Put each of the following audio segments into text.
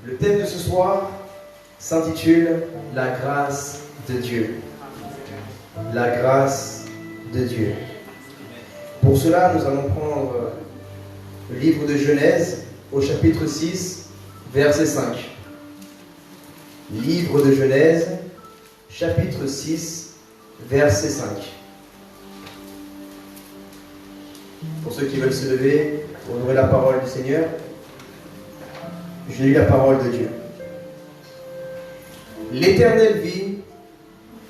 Le thème de ce soir s'intitule « La grâce de Dieu ». La grâce de Dieu. Pour cela, nous allons prendre le livre de Genèse au chapitre 6, verset 5. Livre de Genèse, chapitre 6, verset 5. Pour ceux qui veulent se lever pour ouvrir la parole du Seigneur, je lis la parole de Dieu. L'Éternel vit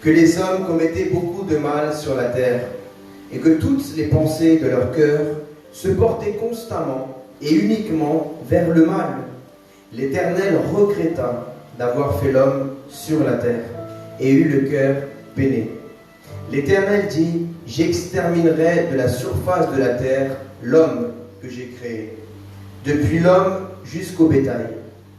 que les hommes commettaient beaucoup de mal sur la terre, et que toutes les pensées de leur cœur se portaient constamment et uniquement vers le mal. L'Éternel regretta d'avoir fait l'homme sur la terre, et eut le cœur peiné. L'Éternel dit: j'exterminerai de la surface de la terre l'homme que j'ai créé, depuis l'homme jusqu'au bétail,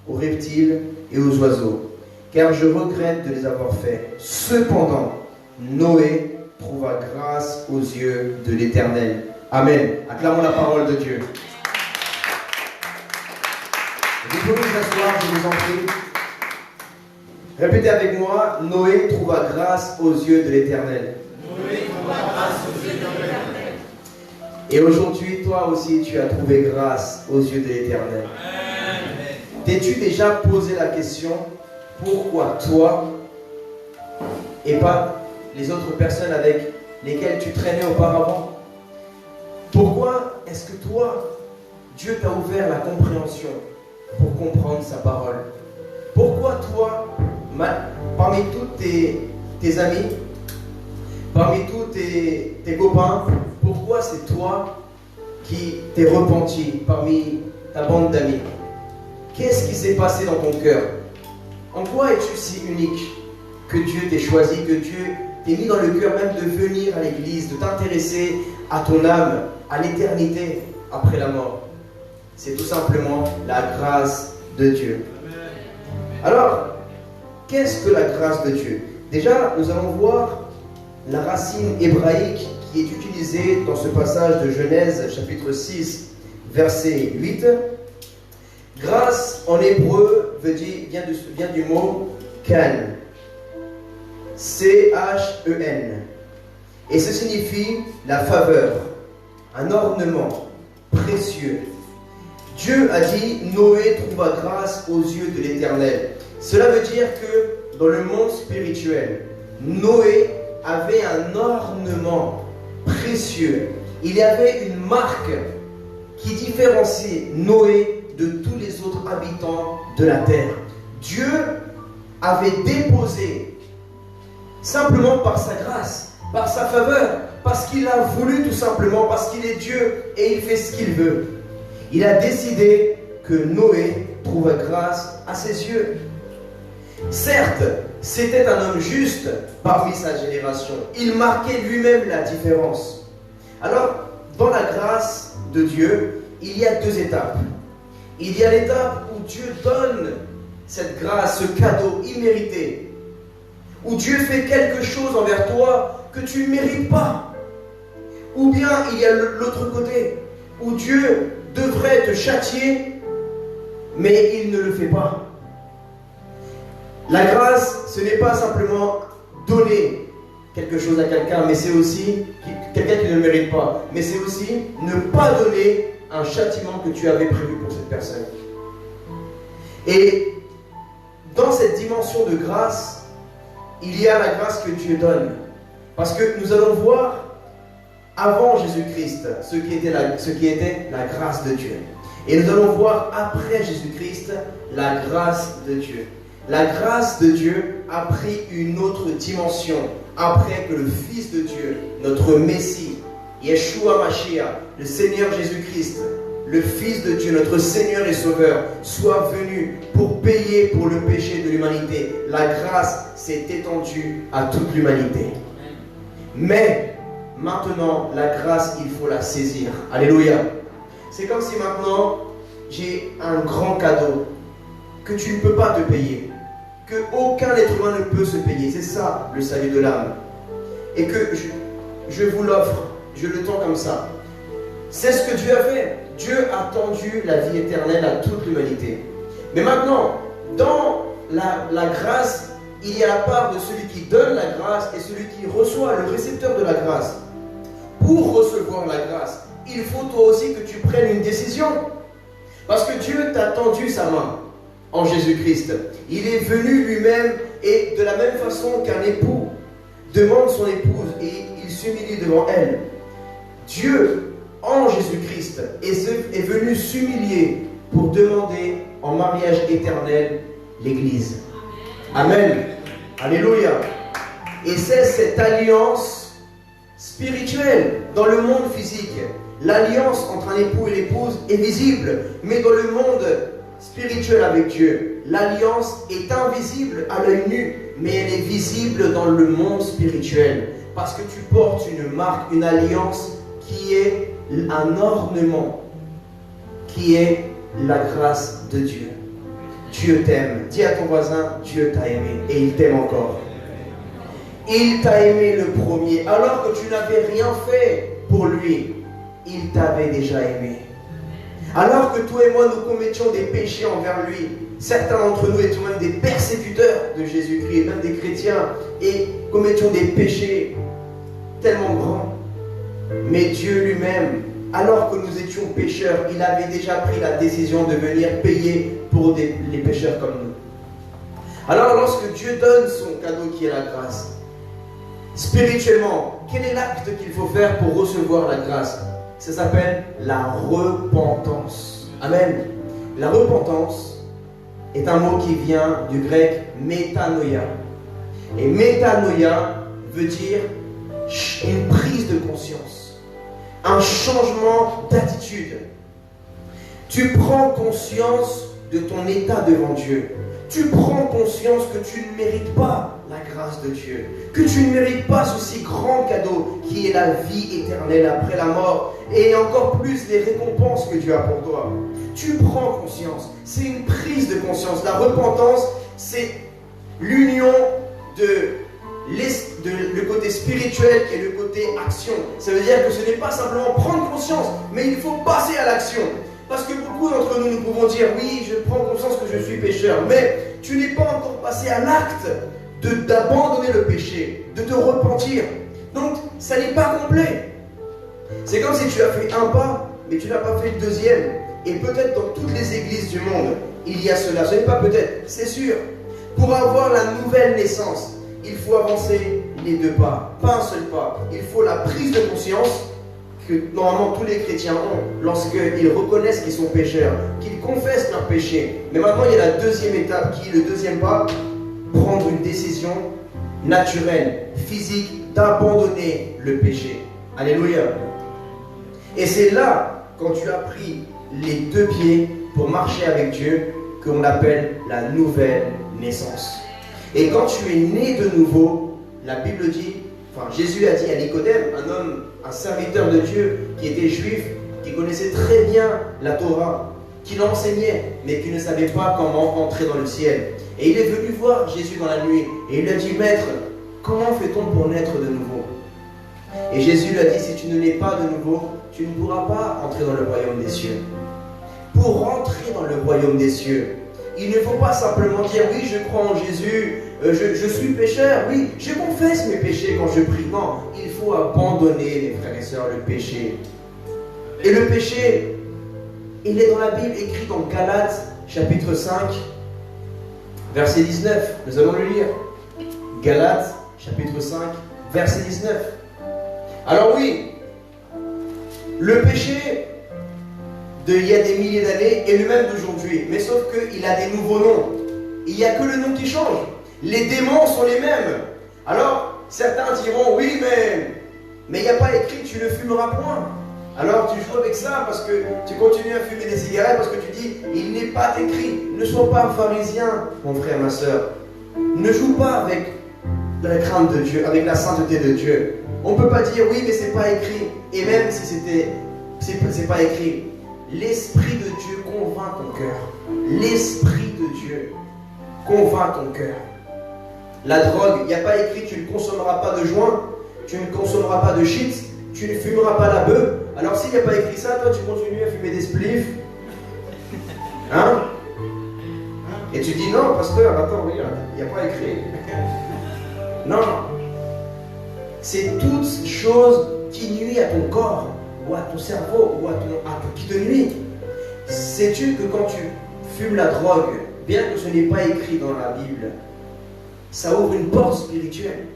aux reptiles et aux oiseaux, car je regrette de les avoir faits. Cependant, Noé trouva grâce aux yeux de l'Éternel. Amen. Acclamons la parole de Dieu. Vous pouvez vous asseoir, je vous en prie. Répétez avec moi: Noé trouva grâce aux yeux de l'Éternel. Noé trouva grâce aux yeux de l'Éternel. Et aujourd'hui, toi aussi, tu as trouvé grâce aux yeux de l'Éternel. T'es-tu déjà posé la question, pourquoi toi et pas les autres personnes avec lesquelles tu traînais auparavant? Pourquoi est-ce que toi, Dieu t'a ouvert la compréhension pour comprendre sa parole? Pourquoi toi, parmi tous tes amis, parmi tous tes copains, pourquoi c'est toi qui t'es repenti parmi ta bande d'amis? Qu'est-ce qui s'est passé dans ton cœur? En quoi es-tu si unique que Dieu t'ait choisi, que Dieu t'ait mis dans le cœur même de venir à l'église, de t'intéresser à ton âme, à l'éternité après la mort? C'est tout simplement la grâce de Dieu. Alors, qu'est-ce que la grâce de Dieu? Déjà, nous allons voir la racine hébraïque qui est utilisée dans ce passage de Genèse chapitre 6, verset 8. Grâce en hébreu vient du mot ken, C-H-E-N, et ça signifie la faveur, un ornement précieux. Dieu a dit: Noé trouva grâce aux yeux de l'Éternel. Cela veut dire que dans le monde spirituel, Noé avait un ornement précieux. Il y avait une marque qui différenciait Noé de tous les autres habitants de la terre. Dieu avait déposé, simplement par sa grâce, par sa faveur, parce qu'il a voulu tout simplement, parce qu'il est Dieu et il fait ce qu'il veut. Il a décidé que Noé trouve grâce à ses yeux. Certes, c'était un homme juste parmi sa génération. Il marquait lui-même la différence. Alors, dans la grâce de Dieu, il y a deux étapes. Il y a l'étape où Dieu donne cette grâce, ce cadeau immérité, où Dieu fait quelque chose envers toi que tu ne mérites pas. Ou bien il y a l'autre côté, où Dieu devrait te châtier, mais il ne le fait pas. La grâce, ce n'est pas simplement donner quelque chose à quelqu'un, mais c'est aussi quelqu'un qui ne le mérite pas. Mais c'est aussi ne pas donner un châtiment que tu avais prévu pour cette personne. Et dans cette dimension de grâce, il y a la grâce que Dieu donne. Parce que nous allons voir avant Jésus-Christ ce qui était la grâce de Dieu. Et nous allons voir après Jésus-Christ la grâce de Dieu. La grâce de Dieu a pris une autre dimension après que le Fils de Dieu, notre Messie, Yeshua Mashiach, le Seigneur Jésus-Christ, le Fils de Dieu, notre Seigneur et Sauveur, soit venu pour payer pour le péché de l'humanité. La grâce s'est étendue à toute l'humanité. Mais maintenant, la grâce, il faut la saisir. Alléluia. C'est comme si maintenant, j'ai un grand cadeau que tu ne peux pas te payer, que aucun être humain ne peut se payer. C'est ça, le salut de l'âme. Et que je vous l'offre, je le tends comme ça. C'est ce que Dieu a fait. Dieu a tendu la vie éternelle à toute l'humanité. Mais maintenant, dans la grâce, il y a la part de celui qui donne la grâce et celui qui reçoit, le récepteur de la grâce. Pour recevoir la grâce, il faut toi aussi que tu prennes une décision. Parce que Dieu t'a tendu sa main en Jésus-Christ. Il est venu lui-même et de la même façon qu'un époux demande son épouse et il s'humilie devant elle. Dieu, en Jésus-Christ, est venu s'humilier pour demander en mariage éternel l'Église. Amen. Alléluia. Et c'est cette alliance spirituelle dans le monde physique. L'alliance entre un époux et l'épouse est visible, mais dans le monde spirituel avec Dieu, l'alliance est invisible à l'œil nu, mais elle est visible dans le monde spirituel, parce que tu portes une marque, une alliance qui est un ornement, qui est la grâce de Dieu. Dieu t'aime. Dis à ton voisin, Dieu t'a aimé et il t'aime encore. Il t'a aimé le premier, alors que tu n'avais rien fait pour lui. Il t'avait déjà aimé. Alors que toi et moi nous commettions des péchés envers lui, certains d'entre nous étions même des persécuteurs de Jésus-Christ, même des chrétiens, et commettions des péchés tellement grands. Mais Dieu lui-même, alors que nous étions pécheurs, il avait déjà pris la décision de venir payer pour les pécheurs comme nous. Alors lorsque Dieu donne son cadeau qui est la grâce, spirituellement, quel est l'acte qu'il faut faire pour recevoir la grâce? Ça s'appelle la repentance. Amen. La repentance est un mot qui vient du grec métanoïa. Et métanoïa veut dire une prise de conscience, un changement d'attitude. Tu prends conscience de ton état devant Dieu. Tu prends conscience que tu ne mérites pas la grâce de Dieu, que tu ne mérites pas ce si grand cadeau qui est la vie éternelle après la mort et encore plus les récompenses que Dieu a pour toi. Tu prends conscience, c'est une prise de conscience. La repentance, c'est l'union de le côté spirituel et le côté action. Ça veut dire que ce n'est pas simplement prendre conscience, mais il faut passer à l'action. Parce que beaucoup d'entre nous, nous pouvons dire, oui, je prends conscience que je suis pécheur, mais tu n'es pas encore passé à l'acte d'abandonner le péché, de te repentir. Donc, ça n'est pas complet. C'est comme si tu as fait un pas, mais tu n'as pas fait le deuxième. Et peut-être dans toutes les églises du monde, il y a cela. Ce n'est pas peut-être, c'est sûr. Pour avoir la nouvelle naissance, il faut avancer les deux pas, pas un seul pas. Il faut la prise de conscience que normalement tous les chrétiens ont lorsqu'ils reconnaissent qu'ils sont pécheurs, qu'ils confessent leurs péchés. Mais maintenant, il y a la deuxième étape qui est le deuxième pas, prendre une décision naturelle, physique, d'abandonner le péché. Alléluia. Et c'est là, quand tu as pris les deux pieds pour marcher avec Dieu, qu'on appelle la nouvelle naissance. Et quand tu es né de nouveau, la Bible dit, enfin Jésus a dit à Nicodème, un homme, un serviteur de Dieu qui était juif, qui connaissait très bien la Torah, qui l'enseignait, mais qui ne savait pas comment entrer dans le ciel. Et il est venu voir Jésus dans la nuit, et il lui a dit, Maître, comment fait-on pour naître de nouveau? Et Jésus lui a dit, si tu ne nais pas de nouveau, tu ne pourras pas entrer dans le royaume des cieux. Pour rentrer dans le royaume des cieux, il ne faut pas simplement dire, oui, je crois en Jésus, je suis pécheur, oui, je confesse mes péchés quand je prie. Non, il faut abandonner, les frères et sœurs, le péché. Et le péché, il est dans la Bible, écrit dans Galates, chapitre 5, verset 19. Nous allons le lire. Galates, chapitre 5, verset 19. Alors oui, le péché d'il y a des milliers d'années est le même d'aujourd'hui, mais sauf qu'il a des nouveaux noms. Il n'y a que le nom qui change. Les démons sont les mêmes. Alors, certains diront, oui, mais il n'y a pas écrit, tu ne fumeras point. Alors, tu joues avec ça parce que tu continues à fumer des cigarettes, parce que tu dis, il n'est pas écrit. Ne sois pas pharisien, mon frère, ma soeur. Ne joue pas avec la crainte de Dieu, avec la sainteté de Dieu. On ne peut pas dire, oui, mais c'est pas écrit. Et même si c'est pas écrit, l'Esprit de Dieu convainc ton cœur. L'Esprit de Dieu convainc ton cœur. La drogue, il n'y a pas écrit, tu ne consommeras pas de joint, tu ne consommeras pas de shit, tu ne fumeras pas la bœuf. Alors s'il n'y a pas écrit ça, toi tu continues à fumer des spliffs. Hein? tu dis non, pasteur, attends, regarde, il n'y a pas écrit. Non. C'est toute chose qui nuit à ton corps, ou à ton cerveau, ou qui te nuit. Sais-tu que quand tu fumes la drogue, bien que ce n'est pas écrit dans la Bible, ça ouvre une porte spirituelle.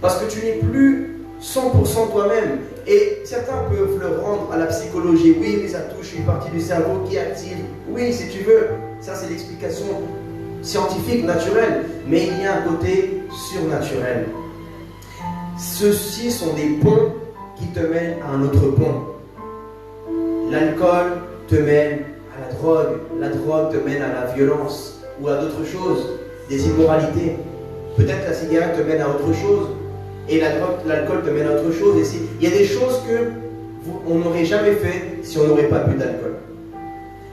Parce que tu n'es plus 100% toi-même. Et certains peuvent le rendre à la psychologie. Oui, mais ça touche une partie du cerveau qui est active. Oui, si tu veux. Ça, c'est l'explication scientifique, naturelle. Mais il y a un côté surnaturel. Ceux-ci sont des ponts qui te mènent à un autre pont. L'alcool te mène à la drogue. La drogue te mène à la violence ou à d'autres choses, des immoralités. Peut-être la cigarette te mène à autre chose. Et l'alcool te mène à autre chose. Et il y a des choses qu'on n'aurait jamais fait si on n'aurait pas bu d'alcool.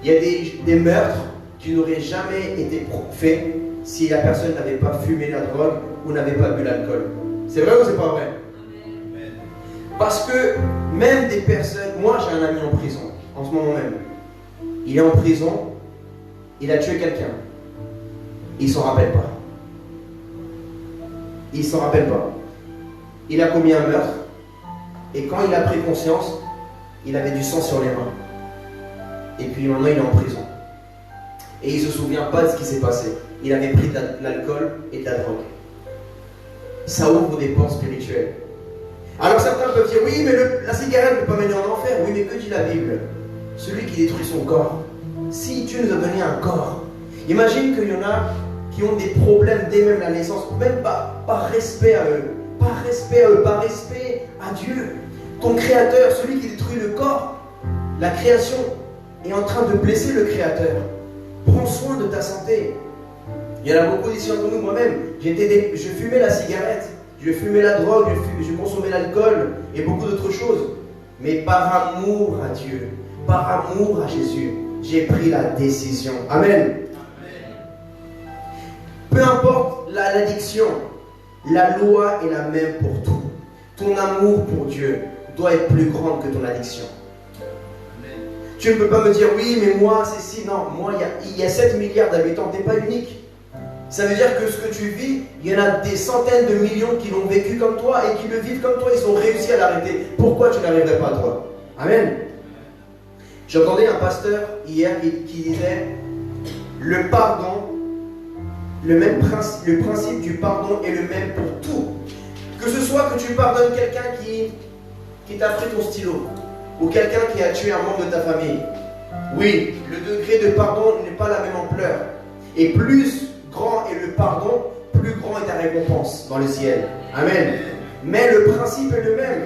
Il y a des meurtres qui n'auraient jamais été faits si la personne n'avait pas fumé la drogue ou n'avait pas bu l'alcool. C'est vrai ou c'est pas vrai? Parce que même des personnes... Moi, j'ai un ami en prison, en ce moment même. Il est en prison, il a tué quelqu'un. Il s'en rappelle pas. Il s'en rappelle pas. Il a commis un meurtre, et quand il a pris conscience, il avait du sang sur les mains. Et puis maintenant, il est en prison. Et il ne se souvient pas de ce qui s'est passé. Il avait pris de l'alcool et de la drogue. Ça ouvre des portes spirituelles. Alors certains peuvent dire, oui, mais la cigarette ne peut pas mener en enfer. Oui, mais que dit la Bible? Celui qui détruit son corps. Si Dieu nous a donné un corps, imagine qu'il y en a qui ont des problèmes dès même la naissance, même par respect à eux. Par respect à eux, par respect à Dieu. Ton créateur, celui qui détruit le corps, la création, est en train de blesser le créateur. Prends soin de ta santé. Il y en a beaucoup ici entre nous, moi-même. Je fumais la cigarette, je fumais la drogue, je consommais l'alcool et beaucoup d'autres choses. Mais par amour à Dieu, par amour à Jésus, j'ai pris la décision. Amen. Peu importe l'addiction, la loi est la même pour tout. Ton amour pour Dieu doit être plus grand que ton addiction. Tu ne peux pas me dire, oui, mais moi, c'est si. Non, moi, il y a 7 milliards d'habitants, tu n'es pas unique. Ça veut dire que ce que tu vis, il y en a des centaines de millions qui l'ont vécu comme toi et qui le vivent comme toi. Ils ont réussi à l'arrêter. Pourquoi tu n'arriverais pas, toi? Amen. J'entendais un pasteur hier qui disait, le pardon, le principe du pardon est le même pour tout. Que ce soit que tu pardonnes quelqu'un qui t'a pris ton stylo, ou quelqu'un qui a tué un membre de ta famille. Oui, le degré de pardon n'est pas la même ampleur. Et plus grand est le pardon, plus grand est ta récompense dans le ciel. Amen. Mais le principe est le même.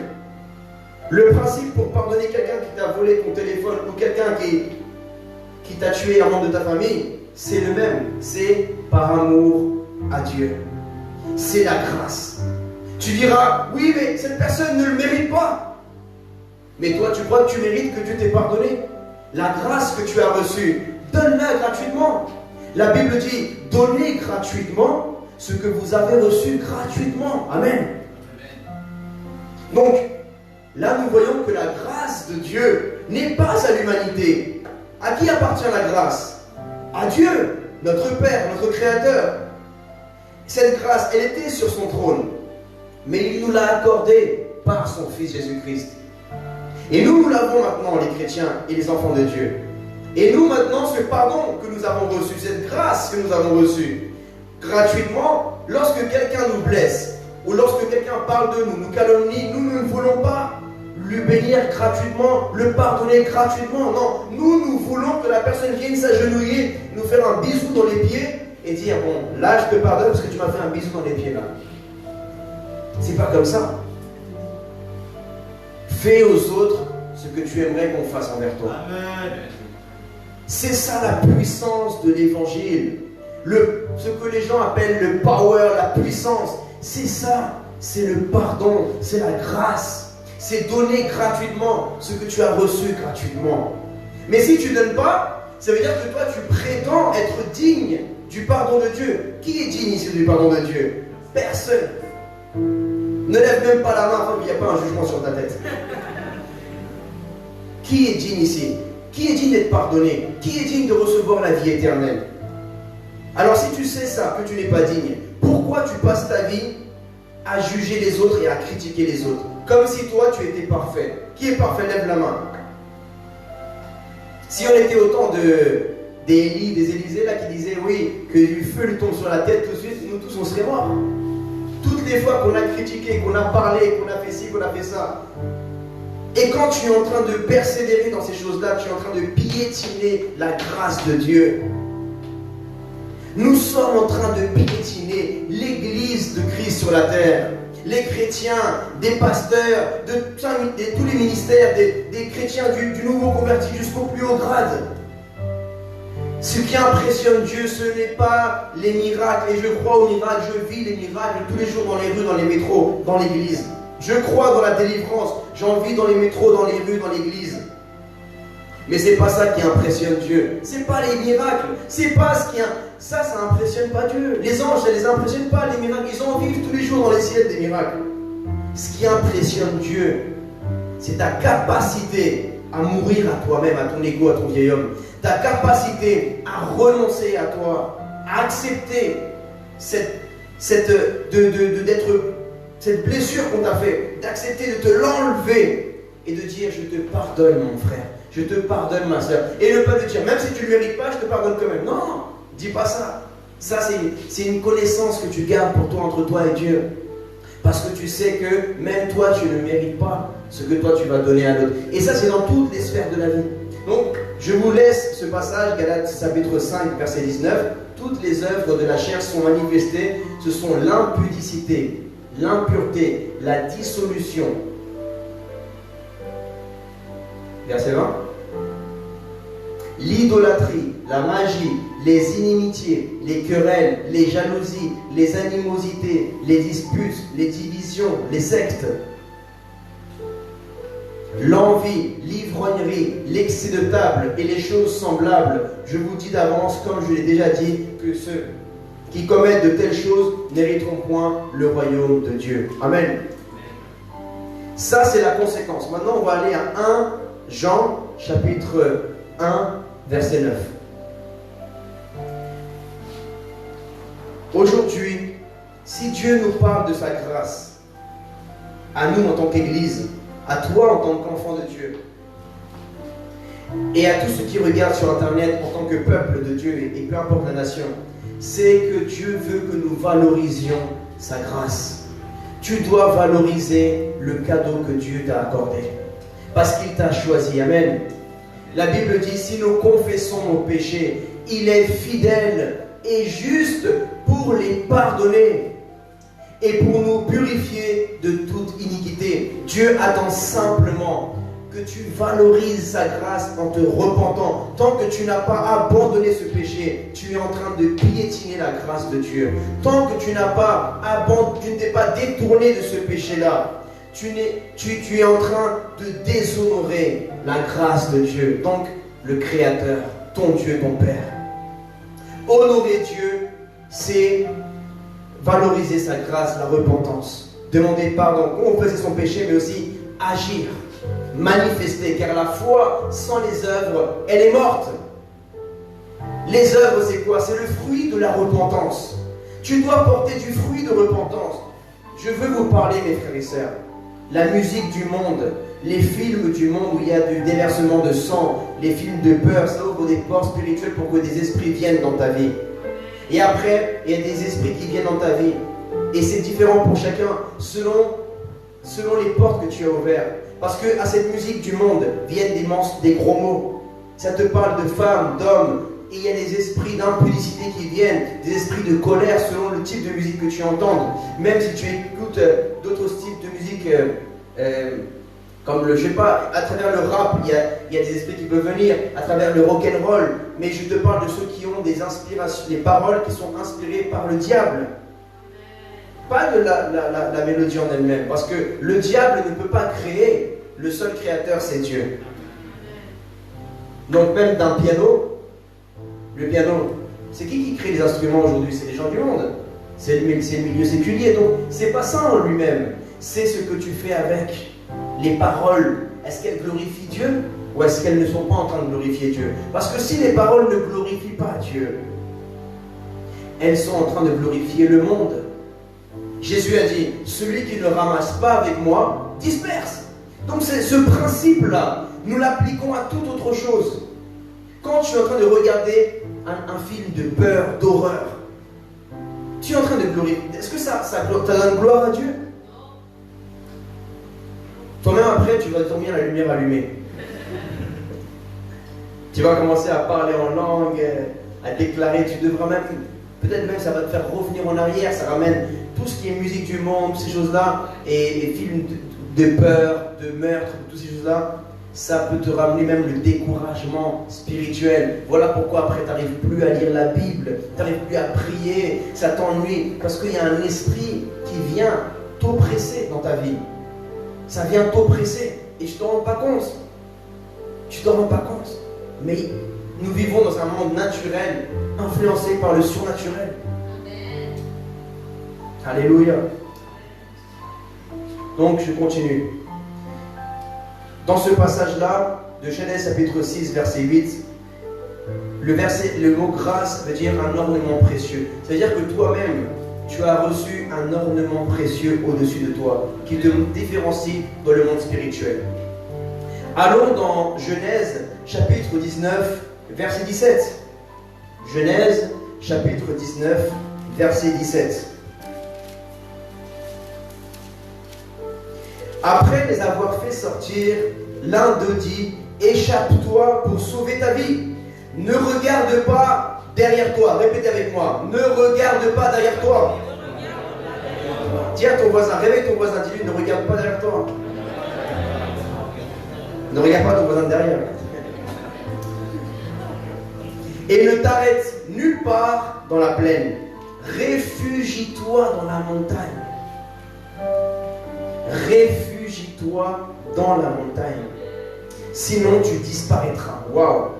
Le principe pour pardonner quelqu'un qui t'a volé ton téléphone ou quelqu'un qui t'a tué un membre de ta famille, c'est le même. C'est par amour à Dieu. C'est la grâce. Tu diras, oui, mais cette personne ne le mérite pas. Mais toi, tu crois que tu mérites que Dieu t'ait pardonné? La grâce que tu as reçue, donne-la gratuitement. La Bible dit, donnez gratuitement ce que vous avez reçu gratuitement. Amen. Donc, là, nous voyons que la grâce de Dieu n'est pas à l'humanité. À qui appartient la grâce? À Dieu, notre Père, notre Créateur. Cette grâce, elle était sur son trône. Mais il nous l'a accordée par son Fils Jésus-Christ. Et nous l'avons maintenant, les chrétiens et les enfants de Dieu. Et nous maintenant, ce pardon que nous avons reçu, cette grâce que nous avons reçue, gratuitement, lorsque quelqu'un nous blesse, ou lorsque quelqu'un parle de nous, nous calomnie, nous ne voulons pas lui bénir gratuitement, le pardonner gratuitement. Non, nous voulons que la personne vienne s'agenouiller, nous faire un bisou dans les pieds et dire, bon, là je te pardonne parce que tu m'as fait un bisou dans les pieds là. C'est pas comme ça. Fais aux autres ce que tu aimerais qu'on fasse envers toi. Amen. C'est ça la puissance de l'évangile. Ce que les gens appellent le power, la puissance. C'est ça. C'est le pardon. C'est la grâce. C'est donner gratuitement ce que tu as reçu gratuitement. Mais si tu ne donnes pas, ça veut dire que toi tu prétends être digne du pardon de Dieu. Qui est digne ici du pardon de Dieu? Personne. Ne lève même pas la main afin qu'il n'y ait pas un jugement sur ta tête. Qui est digne ici? Qui est digne d'être pardonné? Qui est digne de recevoir la vie éternelle? Alors si tu sais ça, que tu n'es pas digne, pourquoi tu passes ta vie à juger les autres et à critiquer les autres? Comme si toi tu étais parfait. Qui est parfait? Lève la main. Si on était autant des Élysées là qui disaient oui, que du feu lui tombe sur la tête tout de suite, nous tous on serait morts. Toutes les fois qu'on a critiqué, qu'on a parlé, qu'on a fait ci, qu'on a fait ça. Et quand tu es en train de persévérer dans ces choses-là, tu es en train de piétiner la grâce de Dieu. Nous sommes en train de piétiner l'Église de Christ sur la terre. Les chrétiens, des pasteurs, de tous les ministères, des chrétiens du nouveau converti jusqu'au plus haut grade. Ce qui impressionne Dieu, ce n'est pas les miracles, et je crois aux miracles, je vis les miracles tous les jours dans les rues, dans les métros, dans l'église. Je crois dans la délivrance, j'en vis dans les métros, dans les rues, dans l'église. Mais c'est pas ça qui impressionne Dieu. C'est pas les miracles, c'est pas ce qui... Ça impressionne pas Dieu. Les anges, ça les impressionne pas, les miracles. Ils en vivent tous les jours dans les ciels des miracles. Ce qui impressionne Dieu, c'est ta capacité à mourir à toi-même, à ton ego, à ton vieil homme. Ta capacité à renoncer à toi, à accepter cette blessure qu'on t'a fait, d'accepter de te l'enlever et de dire je te pardonne mon frère, je te pardonne ma soeur. Et ne pas te dire même si tu ne le mérites pas, je te pardonne quand même. Non, dis pas ça. Ça c'est une connaissance que tu gardes pour toi, entre toi et Dieu. Parce que tu sais que même toi tu ne mérites pas ce que toi tu vas donner à l'autre. Et ça c'est dans toutes les sphères de la vie. Donc je vous laisse ce passage, Galates chapitre 5 verset 19. Toutes les œuvres de la chair sont manifestées. Ce sont l'impudicité, l'impureté, la dissolution. Verset 20. L'idolâtrie, la magie, les inimitiés, les querelles, les jalousies, les animosités, les disputes, les divisions, les sectes, l'envie, l'ivrognerie, l'excès de table et les choses semblables. Je vous dis d'avance, comme je l'ai déjà dit, que ceux qui commettent de telles choses n'hériteront point le royaume de Dieu. Amen. Ça, c'est la conséquence. Maintenant, on va aller à 1 Jean, chapitre 1, verset 9. Aujourd'hui, si Dieu nous parle de sa grâce, à nous en tant qu'Église, à toi en tant qu'enfant de Dieu, et à tous ceux qui regardent sur Internet en tant que peuple de Dieu, et peu importe la nation, c'est que Dieu veut que nous valorisions sa grâce. Tu dois valoriser le cadeau que Dieu t'a accordé, parce qu'il t'a choisi. Amen. La Bible dit, si nous confessons nos péchés, il est fidèle et juste pour les pardonner et pour nous purifier de toute iniquité. Dieu attend simplement que tu valorises sa grâce en te repentant. Tant que tu n'as pas abandonné ce péché, tu es en train de piétiner la grâce de Dieu. Tant que tu n'as pas abandonné, tu ne t'es pas détourné de ce péché-là, tu es en train de déshonorer la grâce de Dieu, donc le Créateur, ton Dieu, ton Père. Honorer Dieu, c'est valoriser sa grâce, la repentance, demander pardon, confesser son péché, mais aussi agir, manifester, car la foi sans les œuvres, elle est morte. Les œuvres, c'est quoi? C'est le fruit de la repentance. Tu dois porter du fruit de repentance. Je veux vous parler, mes frères et sœurs. La musique du monde, les films du monde où il y a du déversement de sang, les films de peur, ça ouvre des portes spirituelles pour que des esprits viennent dans ta vie. Et après, il y a des esprits qui viennent dans ta vie. Et c'est différent pour chacun, selon les portes que tu as ouvertes. Parce que à cette musique du monde viennent des gros mots. Ça te parle de femmes, d'hommes. Et il y a des esprits d'impudicité qui viennent, des esprits de colère selon le type de musique que tu entends. Même si tu écoutes d'autres styles de musique, comme je sais pas, à travers le rap, il y a des esprits qui peuvent venir, à travers le rock'n'roll. Mais je te parle de ceux qui ont des inspirations, des paroles qui sont inspirées par le diable. Pas de la mélodie en elle-même, parce que le diable ne peut pas créer, le seul créateur c'est Dieu. Donc même d'un piano, le piano, c'est qui crée les instruments aujourd'hui? C'est les gens du monde, c'est le milieu séculier, donc c'est pas ça en lui-même, c'est ce que tu fais avec les paroles. Est-ce qu'elles glorifient Dieu ou est-ce qu'elles ne sont pas en train de glorifier Dieu? Parce que si les paroles ne glorifient pas Dieu, elles sont en train de glorifier le monde. Jésus a dit, celui qui ne ramasse pas avec moi, disperse. Donc c'est ce principe-là, nous l'appliquons à toute autre chose. Quand tu es en train de regarder un film de peur, d'horreur, tu es en train de glorifier. Est-ce que ça donne gloire à Dieu? Toi-même après, tu vas dormir la lumière allumée. Tu vas commencer à parler en langue, à déclarer, tu devras même, peut-être même ça va te faire revenir en arrière, ça ramène tout ce qui est musique du monde, ces choses-là, et films de peur, de meurtre, toutes ces choses-là, ça peut te ramener même le découragement spirituel. Voilà pourquoi après tu n'arrives plus à lire la Bible, tu n'arrives plus à prier, ça t'ennuie, parce qu'il y a un esprit qui vient t'oppresser dans ta vie. Ça vient t'oppresser, et je ne t'en rends pas compte. Tu ne t'en rends pas compte. Mais nous vivons dans un monde naturel, influencé par le surnaturel. Amen. Alléluia. Donc je continue. Dans ce passage-là, de Genèse chapitre 6, verset 8, le mot grâce veut dire un ornement précieux. C'est-à-dire que toi-même, tu as reçu un ornement précieux au-dessus de toi, qui te différencie dans le monde spirituel. Allons dans Genèse chapitre 19, verset 17. Genèse chapitre 19, verset 17. Après les avoir fait sortir, l'un d'eux dit, échappe-toi pour sauver ta vie. Ne regarde pas derrière toi. Répétez avec moi. Ne regarde pas derrière toi. Dis à ton voisin, réveille ton voisin, dis-lui, ne regarde pas derrière toi. Ne regarde pas ton voisin de derrière. Et ne t'arrête nulle part dans la plaine. Réfugie-toi dans la montagne. Réfugie-toi dans la montagne. Sinon tu disparaîtras. Waouh!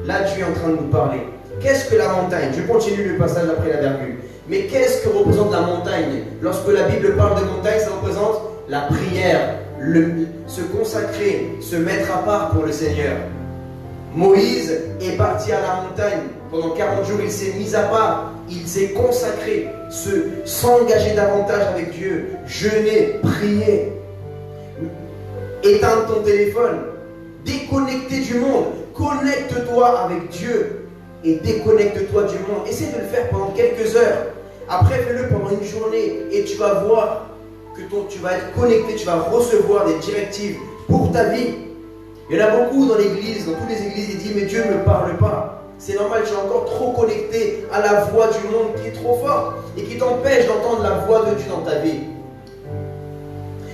Là Dieu est en train de nous parler. Qu'est-ce que la montagne? Je continue le passage après la virgule. Mais qu'est-ce que représente la montagne? Lorsque la Bible parle de montagne, ça représente la prière, se consacrer, se mettre à part pour le Seigneur. Moïse est parti à la montagne. Pendant 40 jours, il s'est mis à part. Il s'est consacré, s'engager davantage avec Dieu, jeûner, prier, éteindre ton téléphone, déconnecter du monde, connecte-toi avec Dieu et déconnecte-toi du monde. Essaie de le faire pendant quelques heures. Après, fais-le pendant une journée et tu vas voir que tu vas être connecté, tu vas recevoir des directives pour ta vie. Il y en a beaucoup dans l'église, dans toutes les églises, ils disent mais Dieu ne me parle pas. C'est normal, tu es encore trop connecté à la voix du monde qui est trop forte et qui t'empêche d'entendre la voix de Dieu dans ta vie.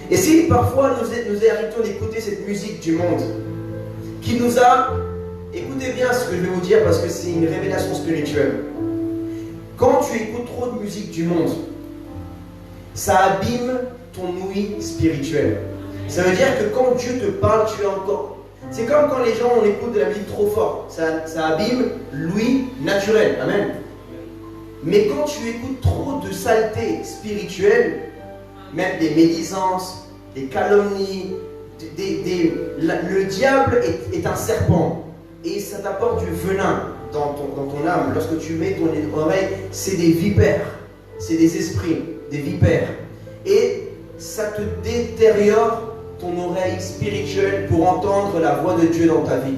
Et si parfois nous arrêtons d'écouter cette musique du monde qui nous a... Écoutez bien ce que je vais vous dire parce que c'est une révélation spirituelle. Quand tu écoutes trop de musique du monde, ça abîme ton ouïe spirituelle. Ça veut dire que quand Dieu te parle, tu es encore... C'est comme quand les gens, on écoute de la musique trop fort. Ça abîme l'ouïe naturelle. Amen. Mais quand tu écoutes trop de saleté spirituelle, même des médisances, des calomnies, le diable est un serpent. Et ça t'apporte du venin dans ton âme. Lorsque tu mets ton oreille, c'est des vipères. C'est des esprits, des vipères. Et ça te détériore ton oreille spirituelle pour entendre la voix de Dieu dans ta vie.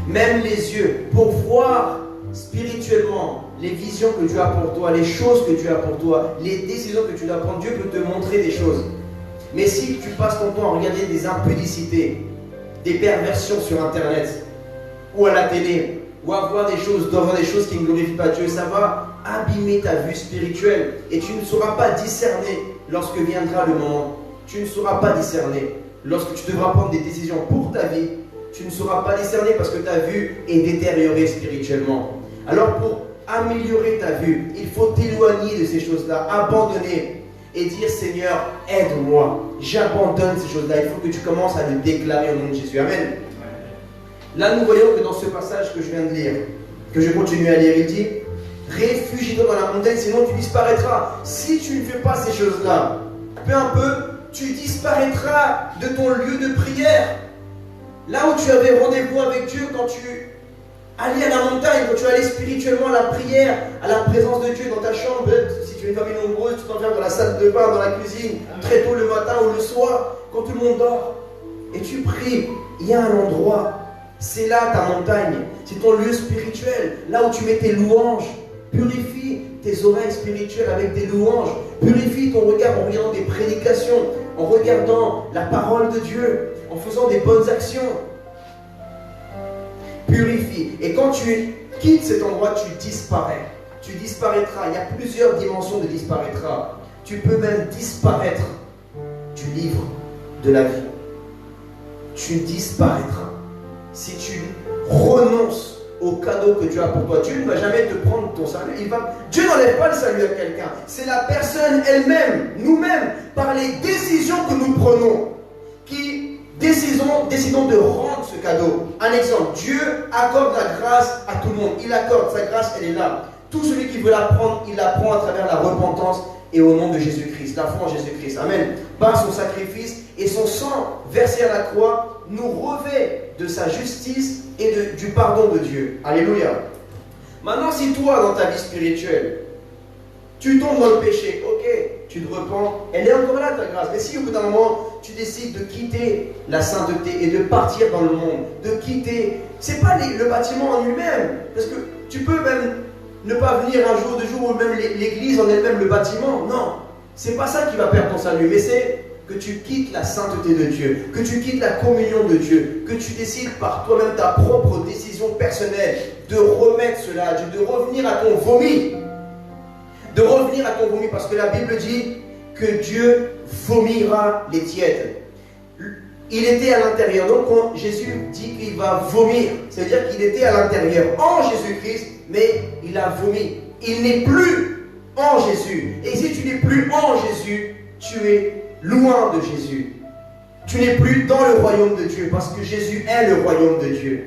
Même les yeux, pour voir spirituellement les visions que Dieu a pour toi, les choses que Dieu a pour toi, les décisions que tu dois prendre. Dieu peut te montrer des choses. Mais si tu passes ton temps à regarder des impudicités, des perversions sur Internet ou à la télé, ou à voir des choses, d'avoir des choses qui ne glorifient pas Dieu, ça va abîmer ta vue spirituelle et tu ne sauras pas discerner lorsque viendra le moment. Tu ne sauras pas discerner. Lorsque tu devras prendre des décisions pour ta vie, tu ne sauras pas discerner parce que ta vue est détériorée spirituellement. Alors pour améliorer ta vue, il faut t'éloigner de ces choses-là, abandonner et dire Seigneur, aide-moi. J'abandonne ces choses-là. Il faut que tu commences à le déclarer au nom de Jésus. Amen. Là, nous voyons que dans ce passage que je viens de lire, que je continue à lire, il dit réfugie-toi dans la montagne, sinon tu disparaîtras. Si tu ne fais pas ces choses-là, peu à peu, tu disparaîtras de ton lieu de prière. Là où tu avais rendez-vous avec Dieu quand tu aller à la montagne, quand tu vas aller spirituellement à la prière, à la présence de Dieu dans ta chambre. Si tu es une famille nombreuse, tu t'enfermes dans la salle de bain, dans la cuisine, très tôt le matin ou le soir, quand tout le monde dort. Et tu pries. Il y a un endroit. C'est là ta montagne. C'est ton lieu spirituel. Là où tu mets tes louanges. Purifie tes oreilles spirituelles avec des louanges. Purifie ton regard en regardant des prédications, en regardant la parole de Dieu, en faisant des bonnes actions. Purifie. Et quand tu quittes cet endroit, tu disparais. Tu disparaîtras. Il y a plusieurs dimensions de disparaîtra. Tu peux même disparaître du livre de la vie. Tu disparaîtras. Si tu renonces au cadeau que Dieu a pour toi, Dieu ne va jamais te prendre ton salut. Dieu n'enlève pas le salut à quelqu'un. C'est la personne elle-même, nous-mêmes, par les décisions que nous prenons, qui décidons de rendre ce cadeau. Un exemple, Dieu accorde la grâce à tout le monde. Il accorde, sa grâce, elle est là. Tout celui qui veut la prendre, il la prend à travers la repentance et au nom de Jésus-Christ, la foi en Jésus-Christ. Amen. Par son sacrifice et son sang versé à la croix, nous revêt de sa justice et du pardon de Dieu. Alléluia. Maintenant, si toi, dans ta vie spirituelle, tu tombes dans le péché, ok, tu te repens, elle est encore là ta grâce. Mais si au bout d'un moment, tu décides de quitter la sainteté et de partir dans le monde, de quitter, c'est pas le bâtiment en lui-même, parce que tu peux même ne pas venir un jour, 2 jours, ou même l'église en elle-même, le bâtiment, non. C'est pas ça qui va perdre ton salut, mais c'est que tu quittes la sainteté de Dieu, que tu quittes la communion de Dieu, que tu décides par toi-même ta propre décision personnelle de remettre cela à Dieu, de revenir à ton vomi. De revenir à ton vomi, parce que la Bible dit que Dieu vomira les tièdes. Il était à l'intérieur. Donc quand Jésus dit qu'il va vomir, c'est-à-dire qu'il était à l'intérieur en Jésus-Christ, mais il a vomi. Il n'est plus en Jésus. Et si tu n'es plus en Jésus, tu es loin de Jésus. Tu n'es plus dans le royaume de Dieu, parce que Jésus est le royaume de Dieu.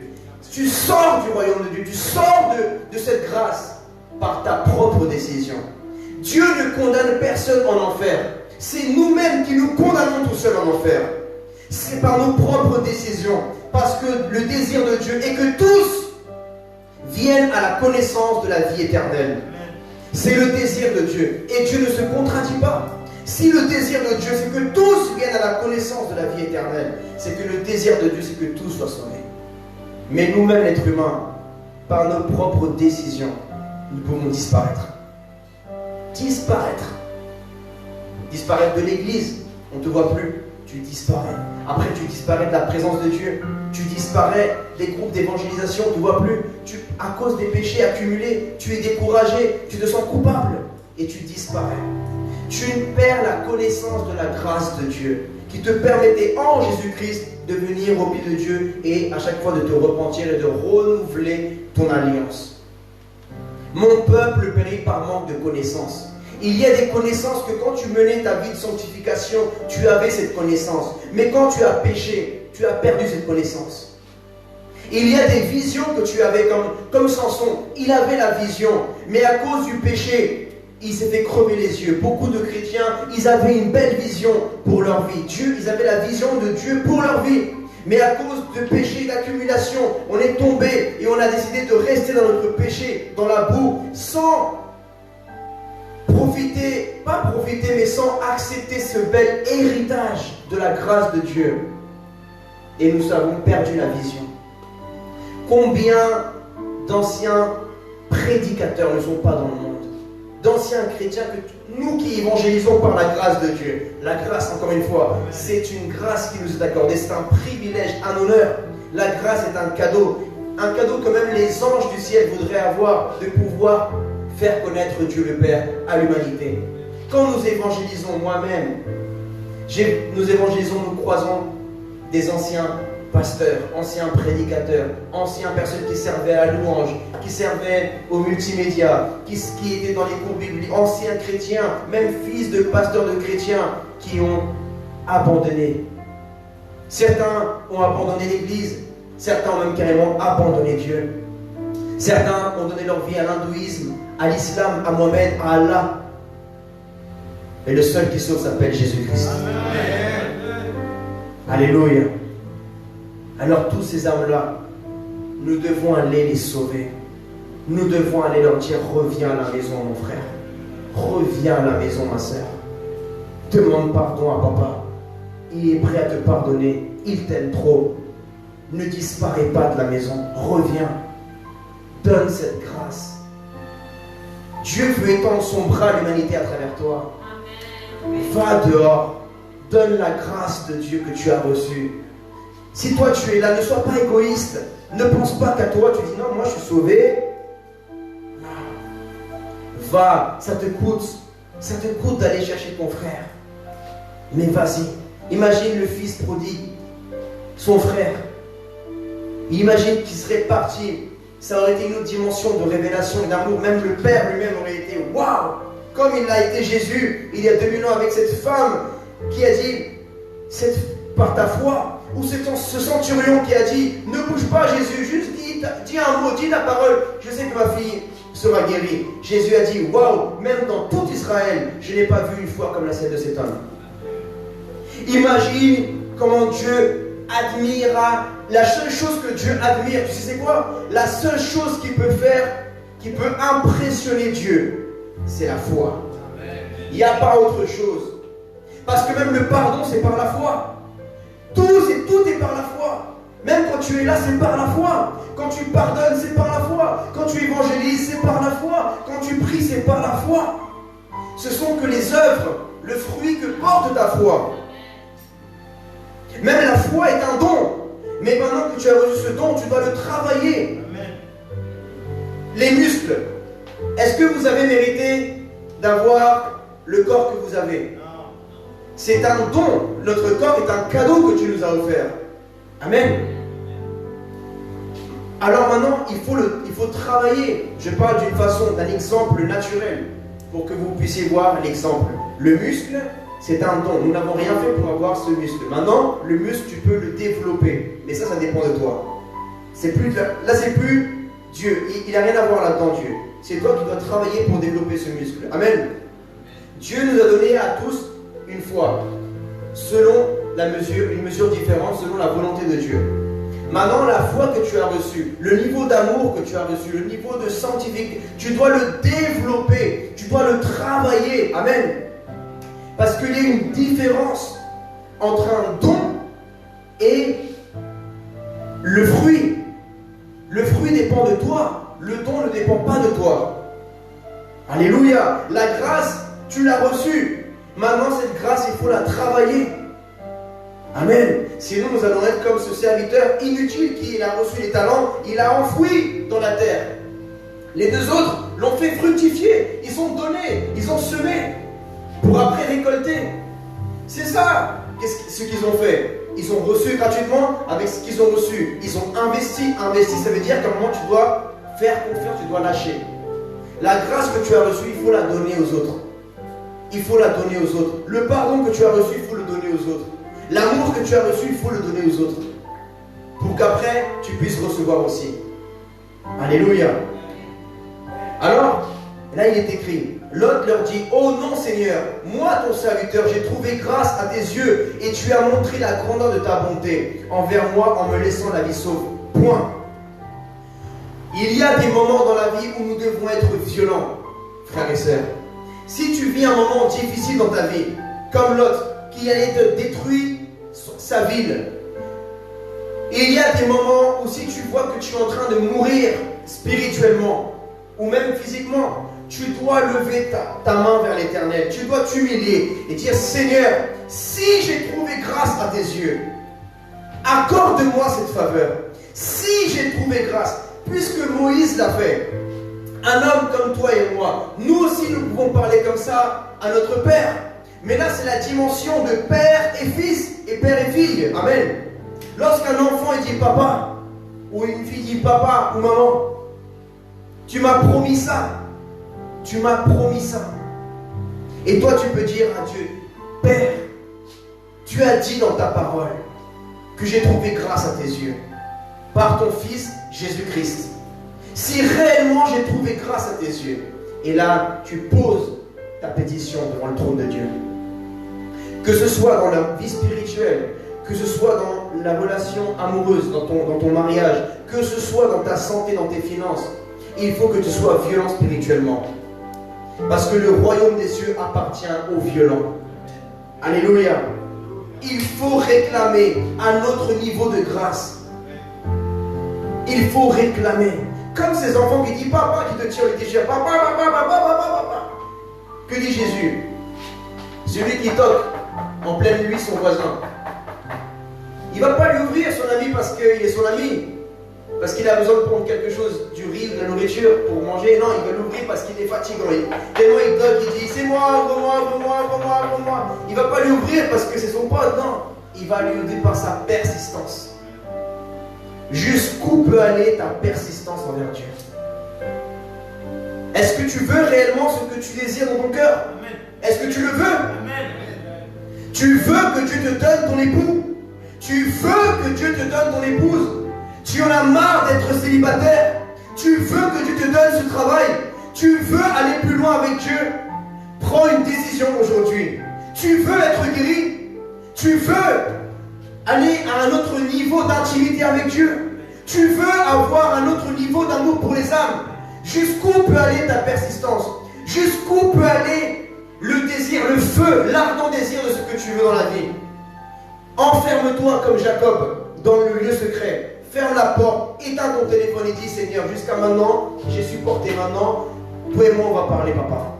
Tu sors du royaume de Dieu, tu sors de cette grâce par ta propre décision. Dieu ne condamne personne en enfer. C'est nous-mêmes qui nous condamnons tout seuls en enfer. C'est par nos propres décisions. Parce que le désir de Dieu est que tous viennent à la connaissance de la vie éternelle. C'est le désir de Dieu. Et Dieu ne se contredit pas. Si le désir de Dieu, c'est que tous viennent à la connaissance de la vie éternelle, c'est que le désir de Dieu, c'est que tous soient sauvés. Mais nous-mêmes, l'être humain, par nos propres décisions, nous pouvons disparaître. Disparaître. Disparaître de l'église, on ne te voit plus, tu disparais. Après, tu disparais de la présence de Dieu, tu disparais des groupes d'évangélisation, on ne te voit plus. À cause des péchés accumulés, tu es découragé, tu te sens coupable et tu disparais. Tu perds la connaissance de la grâce de Dieu qui te permettait en Jésus-Christ de venir au pied de Dieu et à chaque fois de te repentir et de renouveler ton alliance. Mon peuple périt par manque de connaissance. Il y a des connaissances que quand tu menais ta vie de sanctification, tu avais cette connaissance. Mais quand tu as péché, tu as perdu cette connaissance. Il y a des visions que tu avais comme Samson. Il avait la vision, mais à cause du péché, il s'est fait crever les yeux. Beaucoup de chrétiens, ils avaient une belle vision pour leur vie. Ils avaient la vision de Dieu pour leur vie. Mais à cause de péché, d'accumulation, on est tombé et on a décidé de rester dans notre péché, dans la boue, sans mais sans accepter ce bel héritage de la grâce de Dieu. Et nous avons perdu la vision. Combien d'anciens prédicateurs ne sont pas dans le monde? D'anciens chrétiens que nous qui évangélisons par la grâce de Dieu. La grâce, encore une fois, c'est une grâce qui nous est accordée. C'est un privilège, un honneur. La grâce est un cadeau que même les anges du ciel voudraient avoir, de pouvoir faire connaître Dieu le Père à l'humanité. Quand nous évangélisons, moi-même, nous croisons des anciens pasteurs, anciens prédicateurs, anciens personnes qui servaient à la louange, qui servaient au multimédia, qui étaient dans les cours bibliques, anciens chrétiens, même fils de pasteurs de chrétiens qui ont abandonné. Certains ont abandonné l'Église, certains ont même carrément abandonné Dieu. Certains ont donné leur vie à l'hindouisme, à l'islam, à Mohamed, à Allah. Et le seul qui sauve s'appelle Jésus-Christ. Alléluia. Alors tous ces hommes-là, nous devons aller les sauver. Nous devons aller leur dire, reviens à la maison mon frère. Reviens à la maison ma soeur. Demande pardon à papa. Il est prêt à te pardonner. Il t'aime trop. Ne disparais pas de la maison. Reviens. Donne cette grâce. Dieu veut étendre son bras à l'humanité à travers toi. Va dehors. Donne la grâce de Dieu que tu as reçue. Si toi tu es là, ne sois pas égoïste. Ne pense pas qu'à toi. Tu dis non, moi je suis sauvé. Va, ça te coûte d'aller chercher ton frère. Mais vas-y. Imagine le fils prodigue, son frère. Imagine qu'il serait parti. Ça aurait été une autre dimension de révélation et d'amour. Même le père lui-même aurait été waouh. Comme il l'a été Jésus il y a 2000 ans avec cette femme qui a dit par ta foi. Ou ce centurion qui a dit ne bouge pas Jésus, juste dis un mot, dis la parole. Je sais que ma fille sera guérie. Jésus a dit waouh, même dans tout Israël, je n'ai pas vu une foi comme la celle de cet homme. Imagine comment Dieu admirera. La seule chose que Dieu admire, tu sais c'est quoi? La seule chose qu'il peut faire, qui peut impressionner Dieu, c'est la foi. Il n'y a pas autre chose. Parce que même le pardon, c'est par la foi. Tout est par la foi. Même quand tu es là, c'est par la foi. Quand tu pardonnes, c'est par la foi. Quand tu évangélises, c'est par la foi. Quand tu pries, c'est par la foi. Ce sont que les œuvres, le fruit que porte ta foi. Même la foi est un don. Mais maintenant que tu as reçu ce don, tu dois le travailler. Amen. Les muscles. Est-ce que vous avez mérité d'avoir le corps que vous avez? C'est un don. Notre corps est un cadeau que tu nous as offert. Amen. Alors maintenant, il faut travailler. Je parle d'une façon, d'un exemple naturel pour que vous puissiez voir l'exemple. Le muscle, c'est un don. Nous n'avons rien fait pour avoir ce muscle. Maintenant, le muscle, tu peux le développer. Mais ça dépend de toi. Là, c'est plus Dieu. Il n'a rien à voir là-dedans, Dieu. C'est toi qui dois travailler pour développer ce muscle. Amen. Dieu nous a donné à tous une foi. Selon une mesure différente, selon la volonté de Dieu. Maintenant, la foi que tu as reçue, le niveau d'amour que tu as reçu, le niveau de sanctification, tu dois le développer. Tu dois le travailler. Amen. Parce qu'il y a une différence entre un don et le fruit. Le fruit dépend de toi. Le don ne dépend pas de toi. Alléluia. La grâce, tu l'as reçue. Maintenant, cette grâce, il faut la travailler. Amen. Sinon, nous allons être comme ce serviteur inutile qui a reçu les talents, il a enfoui dans la terre. Les deux autres l'ont fait fructifier. Ils ont donné, ils ont semé pour après récolter. C'est ça ce qu'ils ont fait. Ils ont reçu gratuitement avec ce qu'ils ont reçu. Ils ont investi. Investi, ça veut dire qu'à un moment, tu dois faire confiance, tu dois lâcher. La grâce que tu as reçue, il faut la donner aux autres. Il faut la donner aux autres. Le pardon que tu as reçu, il faut le donner aux autres. L'amour que tu as reçu, il faut le donner aux autres. Pour qu'après, tu puisses recevoir aussi. Alléluia. Alors, là il est écrit, Lot leur dit, oh non Seigneur, moi ton serviteur, j'ai trouvé grâce à tes yeux et tu as montré la grandeur de ta bonté envers moi en me laissant la vie sauve. Point. Il y a des moments dans la vie où nous devons être violents, frères et sœurs. Si tu vis un moment difficile dans ta vie, comme Lot, qui allait te détruire sa ville, il y a des moments où si tu vois que tu es en train de mourir spirituellement, ou même physiquement, tu dois lever ta main vers l'Éternel. Tu dois t'humilier et dire, Seigneur, si j'ai trouvé grâce à tes yeux, accorde-moi cette faveur. Si j'ai trouvé grâce, puisque Moïse l'a fait, un homme comme toi et moi, nous aussi nous pouvons parler comme ça à notre Père. Mais là, c'est la dimension de père et fils, et père et fille. Amen. Lorsqu'un enfant dit papa, ou une fille dit papa ou maman, tu m'as promis ça. Tu m'as promis ça. Et toi, tu peux dire à Dieu, Père, tu as dit dans ta parole que j'ai trouvé grâce à tes yeux, par ton Fils Jésus-Christ. Si réellement j'ai trouvé grâce à tes yeux, et là, tu poses ta pétition devant le trône de Dieu. Que ce soit dans la vie spirituelle, que ce soit dans la relation amoureuse, dans ton mariage, que ce soit dans ta santé, dans tes finances, il faut que tu sois violent spirituellement. Parce que le royaume des cieux appartient aux violents. Alléluia. Il faut réclamer un autre niveau de grâce. Il faut réclamer. Comme ces enfants qui disent papa, qui te tirent les t-shirts. Papa, papa, papa, papa, papa. Que dit Jésus? Celui qui toque en pleine nuit son voisin. Il ne va pas lui ouvrir son ami parce qu'il est son ami. Parce qu'il a besoin de prendre quelque chose, du riz, de la nourriture pour manger. Non, il va l'ouvrir parce qu'il est fatiguant. Tellement il toque, il dit c'est moi, moi. Il ne va pas lui ouvrir parce que c'est son pote. Non, il va lui ouvrir par sa persistance. Jusqu'où peut aller ta persistance envers Dieu? Est-ce que tu veux réellement ce que tu désires dans ton cœur? Est-ce que tu le veux? Amen. Tu veux que Dieu te donne ton époux? Tu veux que Dieu te donne ton épouse? Tu en as marre d'être célibataire? Tu veux que Dieu te donne ce travail? Tu veux aller plus loin avec Dieu? Prends une décision aujourd'hui. Tu veux être guéri? Tu veux aller à un autre niveau d'intimité avec Dieu? Tu veux avoir un autre niveau d'amour pour les âmes? Jusqu'où peut aller ta persistance? Jusqu'où peut aller le désir, le feu, l'ardent désir de ce que tu veux dans la vie? Enferme-toi comme Jacob dans le lieu secret. Ferme la porte, éteins ton téléphone et dis Seigneur, jusqu'à maintenant, j'ai supporté. Maintenant, toi et moi, on va parler, papa.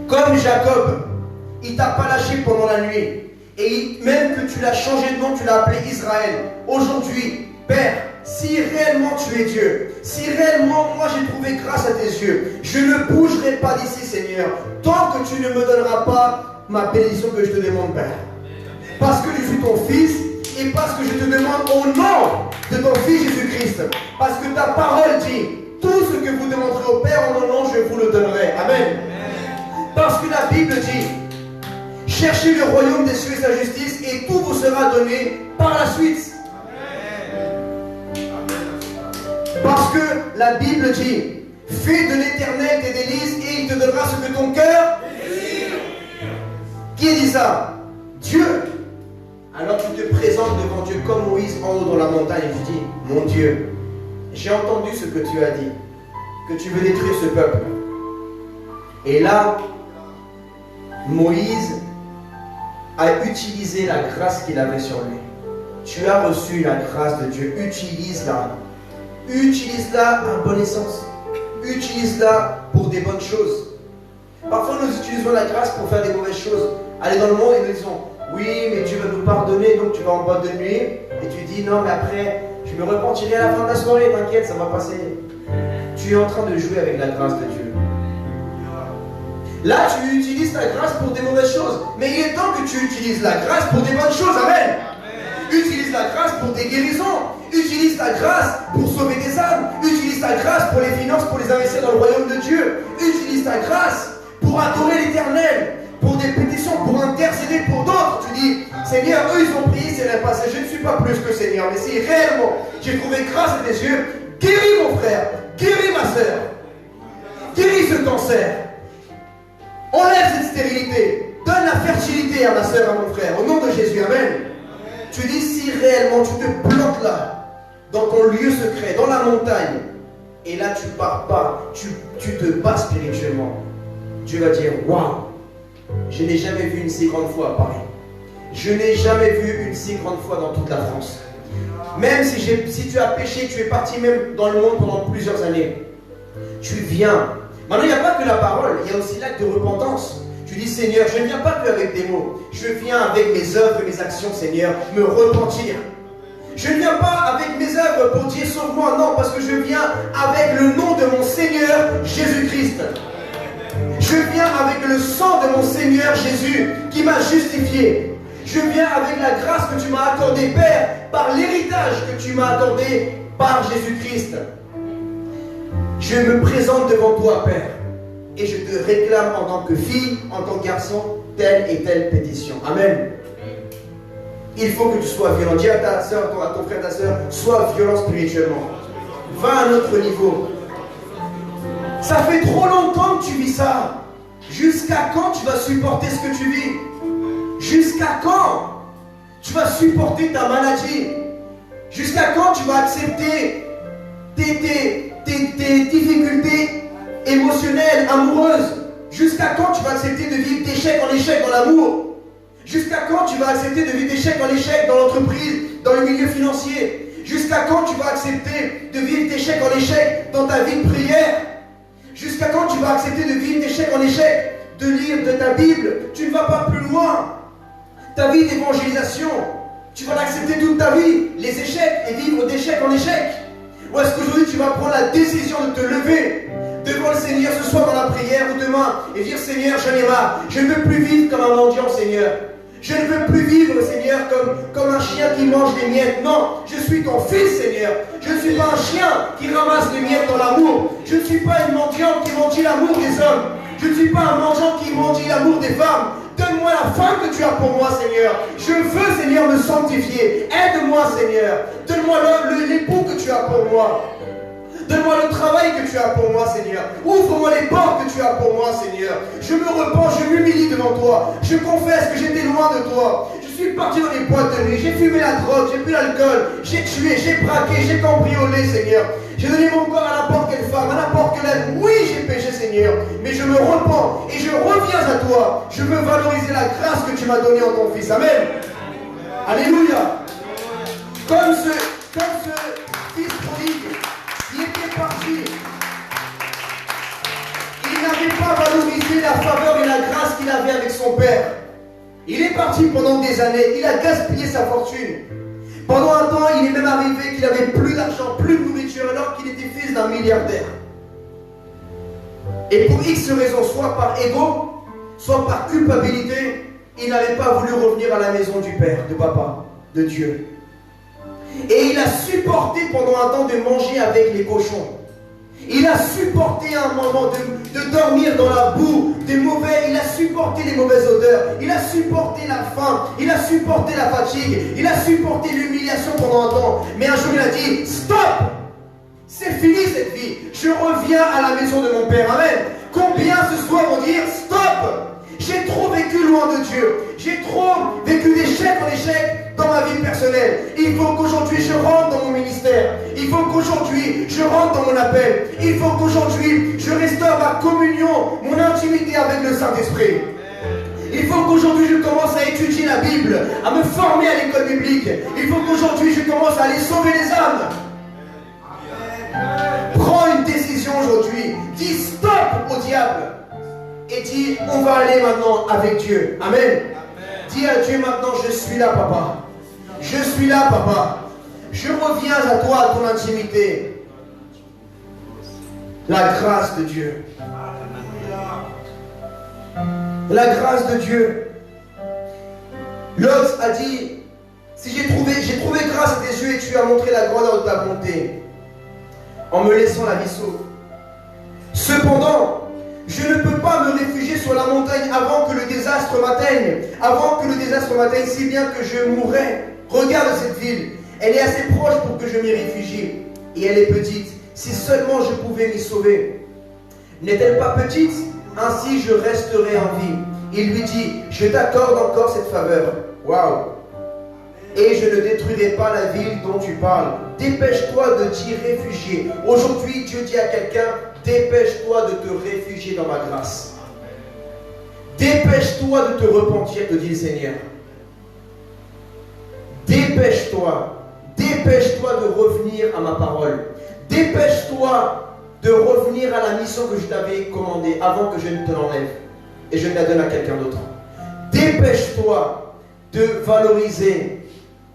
Comme Jacob, il t'a pas lâché pendant la nuit. Et même que tu l'as changé de nom, tu l'as appelé Israël. Aujourd'hui, Père, si réellement tu es Dieu, si réellement moi j'ai trouvé grâce à tes yeux, je ne bougerai pas d'ici, Seigneur, tant que tu ne me donneras pas ma bénédiction que je te demande, Père. Parce que je suis ton fils et parce que je te demande au nom de ton fils Jésus-Christ. Parce que ta parole dit, tout ce que vous demanderez au Père en mon nom, je vous le donnerai. Amen. Parce que la Bible dit, cherchez le royaume des cieux et sa justice et tout vous sera donné par la suite. Parce que la Bible dit, fais de l'Éternel tes délices et il te donnera ce que ton cœur désire. Qui dit ça? Dieu. Alors tu te présentes devant Dieu comme Moïse en haut dans la montagne et tu dis, mon Dieu, j'ai entendu ce que tu as dit, que tu veux détruire ce peuple. Et là, Moïse a utilisé la grâce qu'il avait sur lui. Tu as reçu la grâce de Dieu, utilise-la. Utilise-la à bon essence. Utilise-la pour des bonnes choses. Parfois nous utilisons la grâce pour faire des mauvaises choses. Aller dans le monde et nous disons, oui, mais Dieu va nous pardonner, donc tu vas en boîte de nuit. Et tu dis, non, mais après, je me repentirai à la fin de la soirée, t'inquiète, ça va passer. Tu es en train de jouer avec la grâce de Dieu. Là, tu utilises ta grâce pour des mauvaises choses. Mais il est temps que tu utilises la grâce pour des bonnes choses. Amen. Utilise la grâce pour des guérisons. Utilise ta grâce pour sauver des âmes. Utilise ta grâce pour les finances, pour les investir dans le royaume de Dieu. Utilise ta grâce pour adorer l'Éternel, pour des pétitions, pour intercéder pour d'autres. Tu dis, Seigneur, eux ils ont prié, c'est rien passé. Je ne suis pas plus que Seigneur. Mais si réellement j'ai trouvé grâce à tes yeux, guéris mon frère, guéris ma soeur, guéris ce cancer. Enlève cette stérilité. Donne la fertilité à ma soeur, à mon frère. Au nom de Jésus, amen. Tu dis, si réellement tu te plantes là, dans ton lieu secret, dans la montagne, et là tu pars pas, tu te bats spirituellement, Dieu va dire, waouh, je n'ai jamais vu une si grande foi à Paris. Je n'ai jamais vu une si grande foi dans toute la France. Même si tu as péché, tu es parti même dans le monde pendant plusieurs années. Tu viens. Maintenant, il n'y a pas que la parole, il y a aussi l'acte de repentance. Tu dis, Seigneur, je ne viens pas que avec des mots. Je viens avec mes œuvres et mes actions, Seigneur, me repentir. Je ne viens pas avec mes œuvres pour dire sauve-moi, non, parce que je viens avec le nom de mon Seigneur Jésus-Christ. Je viens avec le sang de mon Seigneur Jésus qui m'a justifié. Je viens avec la grâce que tu m'as accordée, Père, par l'héritage que tu m'as accordé par Jésus-Christ. Je me présente devant toi, Père, et je te réclame en tant que fille, en tant que garçon, telle et telle pétition. Amen. Il faut que tu sois violent. Dis à ta soeur, à ton frère, ta soeur, sois violent spirituellement. Va à un autre niveau. Ça fait trop longtemps que tu vis ça. Jusqu'à quand tu vas supporter ce que tu vis? Jusqu'à quand? Tu vas supporter ta maladie. Jusqu'à quand tu vas accepter tes difficultés émotionnelles, amoureuses? Jusqu'à quand tu vas accepter de vivre d'échec en échec dans l'amour? Jusqu'à quand tu vas accepter de vivre d'échec en échec dans l'entreprise, dans le milieu financier? Jusqu'à quand tu vas accepter de vivre d'échec en échec dans ta vie de prière? Jusqu'à quand tu vas accepter de vivre d'échec en échec, de lire de ta Bible? Tu ne vas pas plus loin. Ta vie d'évangélisation, tu vas l'accepter toute ta vie, les échecs, et vivre d'échec en échec? Ou est-ce qu'aujourd'hui tu vas prendre la décision de te lever devant le Seigneur ce soir dans la prière ou demain et dire: Seigneur, j'en ai marre, je ne veux plus vivre comme un mendiant, Seigneur. Je ne veux plus vivre, Seigneur, comme un chien qui mange des miettes. Non, je suis ton fils, Seigneur. Je ne suis pas un chien qui ramasse les miettes dans l'amour. Je ne suis pas une mendiante qui mendie l'amour des hommes. Je ne suis pas un mendiant qui mendie l'amour des femmes. Donne-moi la femme que tu as pour moi, Seigneur. Je veux, Seigneur, me sanctifier. Aide-moi, Seigneur. Donne-moi l'époux que tu as pour moi. Donne-moi le travail que tu as pour moi, Seigneur. Ouvre-moi les portes que tu as pour moi, Seigneur. Je me repens, je m'humilie devant toi. Je confesse que j'étais loin de toi. Je suis parti dans les boîtes de nuit. J'ai fumé la drogue, j'ai bu l'alcool. J'ai tué, j'ai braqué, j'ai cambriolé, Seigneur. J'ai donné mon corps à n'importe quelle femme, à n'importe quel homme. Oui, j'ai péché, Seigneur. Mais je me repens et je reviens à toi. Je veux valoriser la grâce que tu m'as donnée en ton Fils. Amen. Alléluia. Comme ce fils prodigue qui était parti, il n'avait pas valorisé la faveur et la grâce qu'il avait avec son père. Il est parti pendant des années, il a gaspillé sa fortune. Pendant un temps, il est même arrivé qu'il n'avait plus d'argent, plus de nourriture, alors qu'il était fils d'un milliardaire. Et pour X raisons, soit par ego, soit par culpabilité, il n'avait pas voulu revenir à la maison du Père, de Papa, de Dieu. Et il a supporté pendant un temps de manger avec les cochons. Il a supporté un moment de dormir dans la boue, il a supporté les mauvaises odeurs, il a supporté la faim, il a supporté la fatigue, il a supporté l'humiliation pendant un temps. Mais un jour il a dit: stop! C'est fini cette vie, je reviens à la maison de mon Père. Amen. Combien ce soir vont dire: stop! J'ai trop vécu loin de Dieu, j'ai trop vécu d'échec en échec dans ma vie personnelle. Il faut qu'aujourd'hui je rentre dans mon ministère. Il faut qu'aujourd'hui je rentre dans mon appel. Il faut qu'aujourd'hui je restaure ma communion, mon intimité avec le Saint-Esprit. Il faut qu'aujourd'hui je commence à étudier la Bible, à me former à l'école biblique. Il faut qu'aujourd'hui je commence à aller sauver les âmes. Prends une décision aujourd'hui. Dis stop au diable. Et dis: on va aller maintenant avec Dieu. Amen. Dis à Dieu maintenant: je suis là, Papa. Je suis là, Papa. Je reviens à toi, à ton intimité. La grâce de Dieu. La grâce de Dieu. Lot a dit: si j'ai trouvé grâce à tes yeux et tu as montré la grandeur de ta bonté en me laissant la vie sauve. Cependant, je ne peux pas me réfugier sur la montagne avant que le désastre m'atteigne. Avant que le désastre m'atteigne, si bien que je mourrai. Regarde cette ville. Elle est assez proche pour que je m'y réfugie. Et elle est petite. Si seulement je pouvais m'y sauver. N'est-elle pas petite? Ainsi je resterai en vie. Il lui dit: je t'accorde encore cette faveur. Waouh! Et je ne détruirai pas la ville dont tu parles. Dépêche-toi de t'y réfugier. Aujourd'hui, Dieu dit à quelqu'un: dépêche-toi de te réfugier dans ma grâce. Dépêche-toi de te repentir, te dit le Seigneur. Dépêche-toi. Dépêche-toi de revenir à ma parole. Dépêche-toi de revenir à la mission que je t'avais commandée avant que je ne te l'enlève et je ne la donne à quelqu'un d'autre. Dépêche-toi de valoriser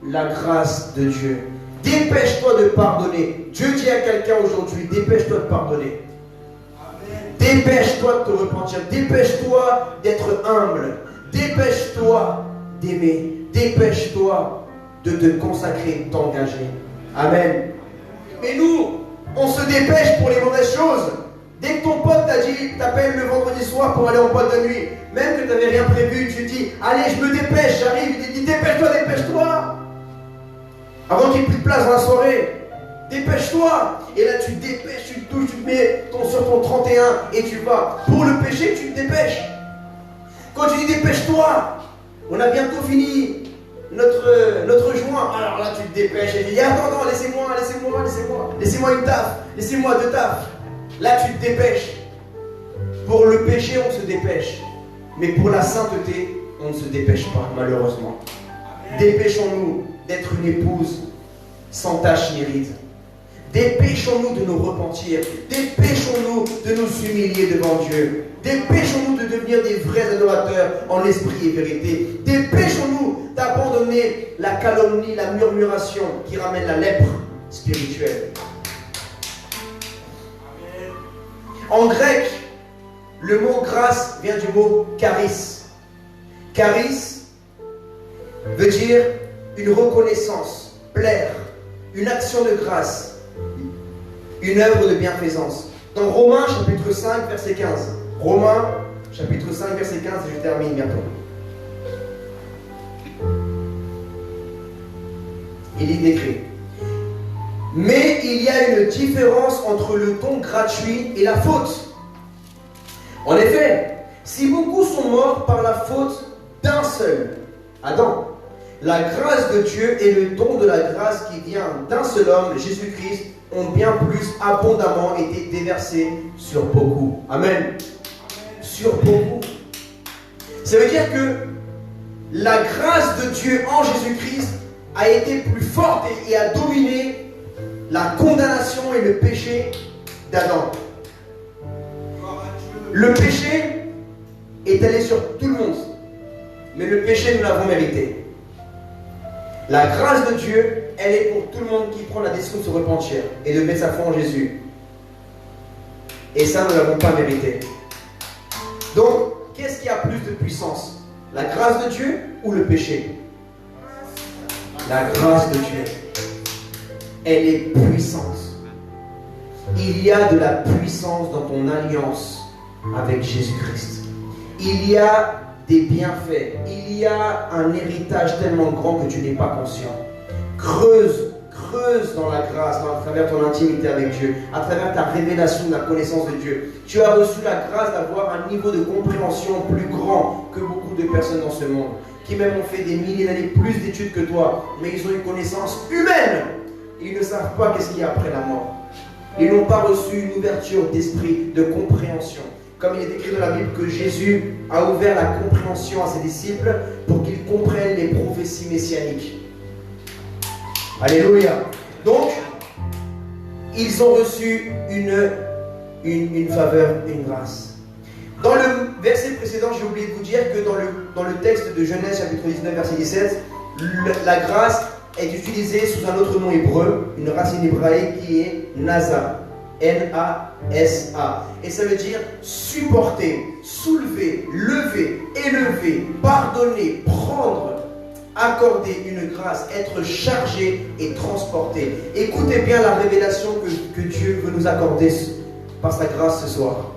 la grâce de Dieu. Dépêche-toi de pardonner. Dieu dit à quelqu'un aujourd'hui: dépêche-toi de pardonner. Dépêche-toi de te repentir. Dépêche-toi d'être humble. Dépêche-toi d'aimer. Dépêche-toi de te consacrer, t'engager. Amen. Mais nous, on se dépêche pour les mauvaises choses. Dès que ton pote t'appelle le vendredi soir pour aller en boîte de nuit, même que tu n'avais rien prévu, tu dis: allez, je me dépêche, j'arrive. Il te dit: dépêche-toi, dépêche-toi. Avant qu'il n'y ait plus de place dans la soirée. Dépêche-toi. Et là tu te dépêches, tu te touches, tu te mets sur ton 31 et tu vas. Pour le péché, tu te dépêches. Quand tu dis dépêche-toi, on a bientôt fini notre joint. Alors là, tu te dépêches et tu dis, attends, laissez-moi une taf, laissez-moi deux tafs. Là, tu te dépêches. Pour le péché, on se dépêche. Mais pour la sainteté, on ne se dépêche pas, malheureusement. Dépêchons-nous d'être une épouse sans tache ni ride. Dépêchons-nous de nous repentir. Dépêchons-nous de nous humilier devant Dieu. Dépêchons-nous de devenir des vrais adorateurs en esprit et vérité. Dépêchons-nous d'abandonner la calomnie, la murmuration qui ramène la lèpre spirituelle. En grec, le mot grâce vient du mot charis. Charis veut dire une reconnaissance, plaire, une action de grâce, une œuvre de bienfaisance. Dans Romains chapitre 5 verset 15. Romains chapitre 5 verset 15, et je termine bientôt. Il est écrit: mais il y a une différence entre le don gratuit et la faute. En effet, si beaucoup sont morts par la faute d'un seul, Adam, la grâce de Dieu et le don de la grâce qui vient d'un seul homme, Jésus-Christ, ont bien plus abondamment été déversés sur beaucoup. Amen. Sur beaucoup. Ça veut dire que la grâce de Dieu en Jésus-Christ a été plus forte et a dominé la condamnation et le péché d'Adam. Le péché est allé sur tout le monde, mais le péché, nous l'avons mérité. La grâce de Dieu, elle est pour tout le monde qui prend la décision de se repentir et de mettre sa foi en Jésus. Et ça, nous ne l'avons pas mérité. Donc, qu'est-ce qui a plus de puissance? La grâce de Dieu ou le péché? La grâce de Dieu. Elle est puissante. Il y a de la puissance dans ton alliance avec Jésus-Christ. Il y a des bienfaits. Il y a un héritage tellement grand que tu n'es pas conscient. Creuse dans la grâce, à travers ton intimité avec Dieu, à travers ta révélation de la connaissance de Dieu. Tu as reçu la grâce d'avoir un niveau de compréhension plus grand que beaucoup de personnes dans ce monde, qui même ont fait des milliers d'années plus d'études que toi, mais ils ont une connaissance humaine. Ils ne savent pas qu'est-ce qu'il y a après la mort. Ils n'ont pas reçu une ouverture d'esprit, de compréhension. Comme il est écrit dans la Bible que Jésus a ouvert la compréhension à ses disciples pour qu'ils comprennent les prophéties messianiques. Alléluia. Donc, ils ont reçu une faveur, une grâce. Dans le verset précédent, j'ai oublié de vous dire que dans le texte de Genèse chapitre 19 verset 17, la grâce est utilisée sous un autre nom hébreu, une racine hébraïque qui est Nasa. N-A-S-A. Et ça veut dire supporter, soulever, lever, élever, pardonner, prendre, accorder une grâce, être chargé et transporté. Écoutez bien la révélation que Dieu veut nous accorder par sa grâce ce soir.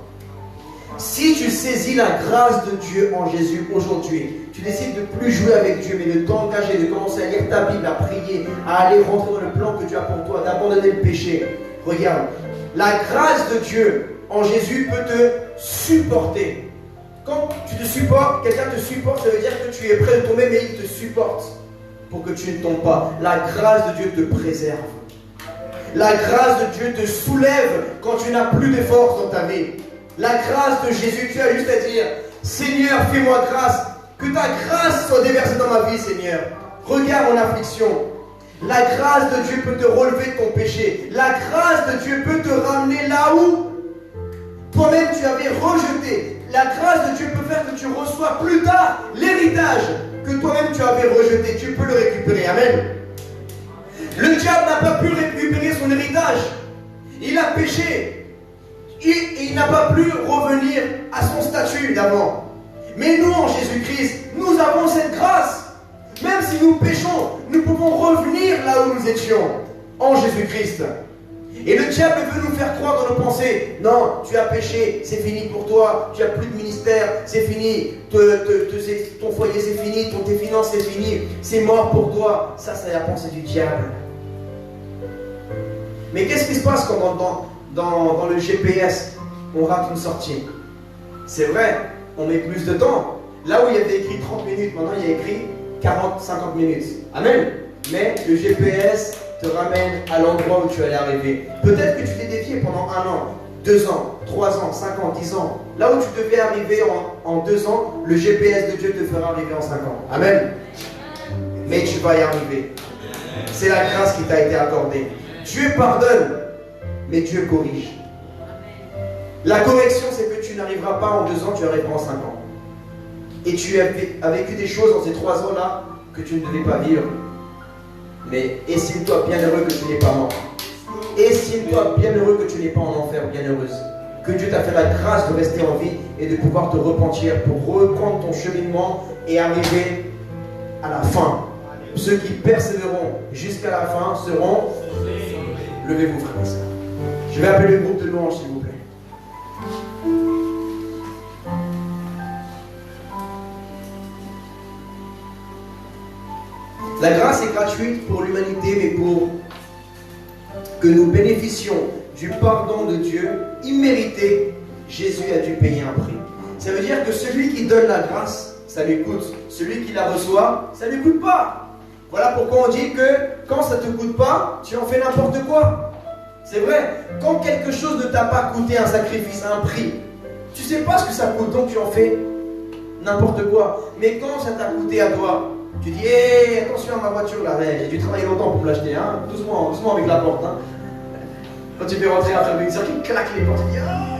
Si tu saisis la grâce de Dieu en Jésus aujourd'hui, tu décides de plus jouer avec Dieu, mais de t'engager, de commencer à lire ta Bible, à prier, à aller rentrer dans le plan que Dieu a pour toi, d'abandonner le péché. Regarde, la grâce de Dieu en Jésus peut te supporter. Quand tu te supportes, quelqu'un te supporte, ça veut dire que tu es prêt de tomber, mais il te supporte pour que tu ne tombes pas. La grâce de Dieu te préserve. La grâce de Dieu te soulève quand tu n'as plus de force dans ta vie. La grâce de Jésus, tu as juste à dire: Seigneur, fais-moi grâce, que ta grâce soit déversée dans ma vie, Seigneur. Regarde mon affliction. La grâce de Dieu peut te relever de ton péché. La grâce de Dieu peut te ramener là où toi-même tu avais rejeté. La grâce de Dieu peut faire que tu reçois plus tard l'héritage que toi-même tu avais rejeté. Tu peux le récupérer. Amen. Le diable n'a pas pu récupérer son héritage. Il a péché. Et il n'a pas pu revenir à son statut d'avant. Mais nous, en Jésus-Christ, nous avons cette grâce. Même si nous péchons, nous pouvons revenir là où nous étions, en Jésus-Christ. Et le diable veut nous faire croire dans nos pensées: non, tu as péché, c'est fini pour toi, tu n'as plus de ministère, c'est fini, ton foyer c'est fini, tes finances c'est fini, c'est mort pour toi. Ça, c'est la pensée du diable. Mais qu'est-ce qui se passe quand dans le GPS, on rate une sortie? C'est vrai, on met plus de temps. Là où il y avait écrit 30 minutes, maintenant il y a écrit 40, 50 minutes. Amen. Mais le GPS te ramène à l'endroit où tu allais arriver. Peut-être que tu t'es dévié pendant 1 an, 2 ans, 3 ans, 5 ans, 10 ans. Là où tu devais arriver en 2 ans, le GPS de Dieu te fera arriver en 5 ans. Amen. Mais tu vas y arriver. C'est la grâce qui t'a été accordée. Dieu pardonne, mais Dieu corrige. La correction, c'est que tu n'arriveras pas en 2 ans, tu arriveras en 5 ans. Et tu as vécu des choses dans ces 3 ans-là que tu ne devais pas vivre. Mais estime-toi bien heureux que tu n'es pas mort. Estime-toi bien heureux que tu n'es pas en enfer, bien heureuse. Que Dieu t'a fait la grâce de rester en vie et de pouvoir te repentir pour reprendre ton cheminement et arriver à la fin. Ceux qui persévéreront jusqu'à la fin seront... Levez-vous, frères et sœurs. Je vais appeler le groupe de louanges, s'il vous plaît. La grâce est gratuite pour l'humanité, mais pour que nous bénéficions du pardon de Dieu immérité, Jésus a dû payer un prix. Ça veut dire que celui qui donne la grâce, ça lui coûte. Celui qui la reçoit, ça ne lui coûte pas. Voilà pourquoi on dit que quand ça ne te coûte pas, tu en fais n'importe quoi. C'est vrai, quand quelque chose ne t'a pas coûté un sacrifice, un prix, tu ne sais pas ce que ça coûte, donc tu en fais n'importe quoi. Mais quand ça t'a coûté à toi, tu dis, hé, attention à ma voiture là, j'ai dû travailler longtemps pour me l'acheter, hein. Doucement, doucement avec la porte. Hein. Quand tu fais rentrer après le mixeur qui claque les portes, tu dis, ah.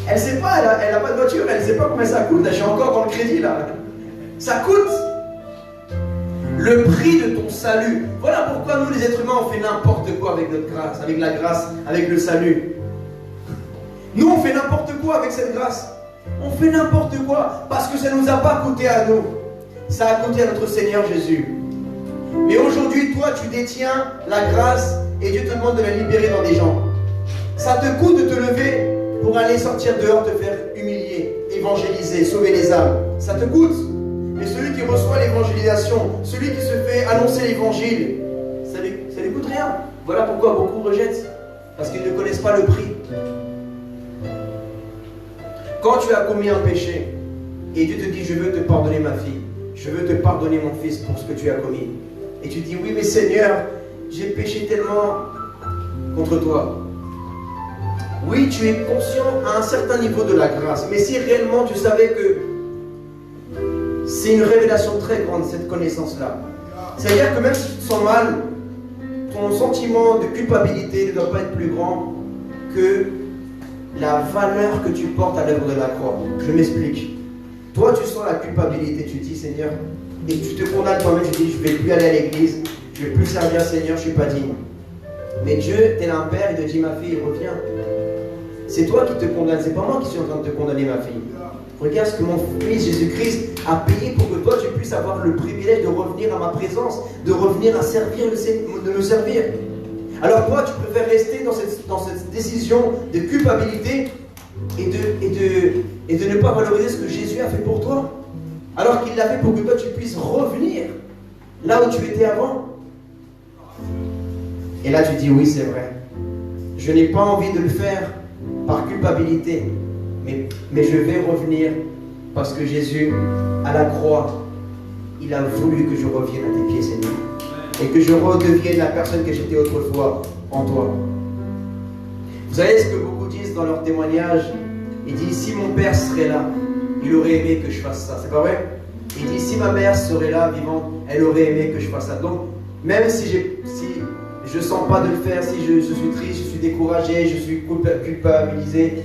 Elle ne sait pas, elle n'a pas de voiture, elle ne sait pas combien ça coûte, là, je suis encore dans le crédit là. Ça coûte le prix de ton salut. Voilà pourquoi nous les êtres humains on fait n'importe quoi avec notre grâce, avec la grâce, avec le salut. Nous on fait n'importe quoi avec cette grâce. On fait n'importe quoi parce que ça ne nous a pas coûté à nous. Ça a coûté à notre Seigneur Jésus. Mais aujourd'hui, toi, tu détiens la grâce et Dieu te demande de la libérer dans des gens. Ça te coûte de te lever pour aller sortir dehors, te faire humilier, évangéliser, sauver les âmes. Ça te coûte. Mais celui qui reçoit l'évangélisation, celui qui se fait annoncer l'évangile, ça ne lui coûte rien. Voilà pourquoi beaucoup rejettent. Parce qu'ils ne connaissent pas le prix. Quand tu as commis un péché, et Dieu te dit, je veux te pardonner ma fille, je veux te pardonner mon fils pour ce que tu as commis. Et tu dis, oui mais Seigneur, j'ai péché tellement contre toi. Oui, tu es conscient à un certain niveau de la grâce. Mais si réellement tu savais que c'est une révélation très grande, cette connaissance-là. C'est-à-dire que même si tu te sens mal, ton sentiment de culpabilité ne doit pas être plus grand que la valeur que tu portes à l'œuvre de la croix. Je m'explique. Toi, tu sens la culpabilité, tu dis, Seigneur, et tu te condamnes toi-même, tu dis, je ne vais plus aller à l'église, je ne vais plus servir Seigneur, je ne suis pas digne. Mais Dieu, t'es un père, il te dit, ma fille, reviens. C'est toi qui te condamnes, c'est pas moi qui suis en train de te condamner, ma fille. Regarde ce que mon fils Jésus-Christ a payé pour que toi, tu puisses avoir le privilège de revenir à ma présence, de revenir à servir, de me servir. Alors toi, tu préfères rester dans cette décision de culpabilité et de ne pas valoriser ce que Jésus a fait pour toi, alors qu'il l'a fait pour que toi, tu puisses revenir là où tu étais avant. Et là, tu dis, oui, c'est vrai. Je n'ai pas envie de le faire par culpabilité, mais je vais revenir parce que Jésus, à la croix, il a voulu que je revienne à tes pieds, Seigneur. Et que je redevienne la personne que j'étais autrefois en toi. Vous savez ce que beaucoup disent dans leur témoignage? Ils disent, si mon père serait là, il aurait aimé que je fasse ça. C'est pas vrai? Ils disent, si ma mère serait là, vivante, elle aurait aimé que je fasse ça. Donc, même si je ne sens pas de le faire, si je suis triste, je suis découragé, je suis culpabilisé,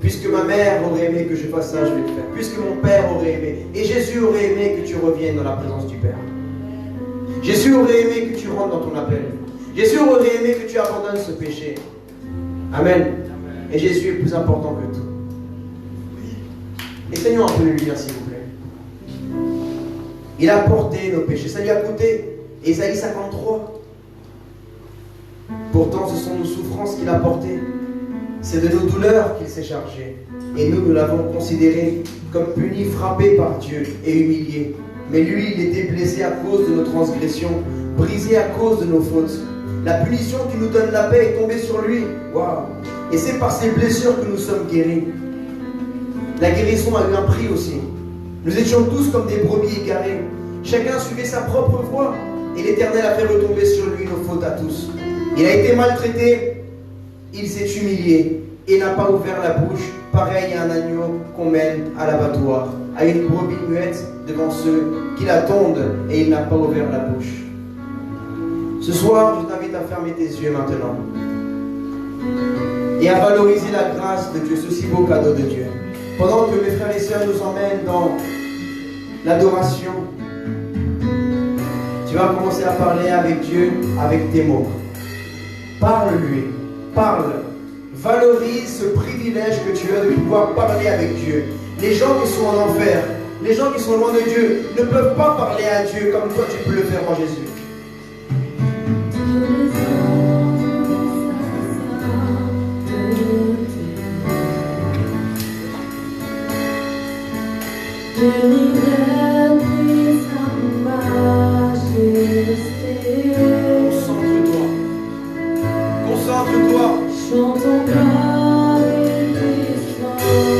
puisque ma mère aurait aimé que je fasse ça, je vais le faire. Puisque mon père aurait aimé. Et Jésus aurait aimé que tu reviennes dans la présence du Père. Jésus aurait aimé que tu rentres dans ton appel. Jésus aurait aimé que tu abandonnes ce péché. Amen. Et Jésus est plus important que tout. Essayons un peu de lui dire, s'il vous plaît. Il a porté nos péchés. Ça lui a coûté. Ésaïe 53. Pourtant, ce sont nos souffrances qu'il a portées. C'est de nos douleurs qu'il s'est chargé. Et nous l'avons considéré comme puni, frappé par Dieu et humilié. Mais lui, il était blessé à cause de nos transgressions, brisé à cause de nos fautes. La punition qui nous donne la paix est tombée sur lui. Waouh! Et c'est par ses blessures que nous sommes guéris. La guérison a eu un prix aussi. Nous étions tous comme des brebis égarées. Chacun suivait sa propre voie. Et l'Éternel a fait retomber sur lui nos fautes à tous. Il a été maltraité, il s'est humilié et n'a pas ouvert la bouche, pareil à un agneau qu'on mène à l'abattoir, à une brebis muette devant ceux qui l'attendent, et il n'a pas ouvert la bouche. Ce soir, je t'invite à fermer tes yeux maintenant et à valoriser la grâce de Dieu, ce si beau cadeau de Dieu. Pendant que mes frères et sœurs nous emmènent dans l'adoration, tu vas commencer à parler avec Dieu avec tes mots. Parle-lui, parle. Valorise ce privilège que tu as de pouvoir parler avec Dieu. Les gens qui sont en enfer, les gens qui sont loin de Dieu, ne peuvent pas parler à Dieu comme toi tu peux le faire en Jésus. Concentre-toi. Concentre-toi. Chantons gloire et puissance.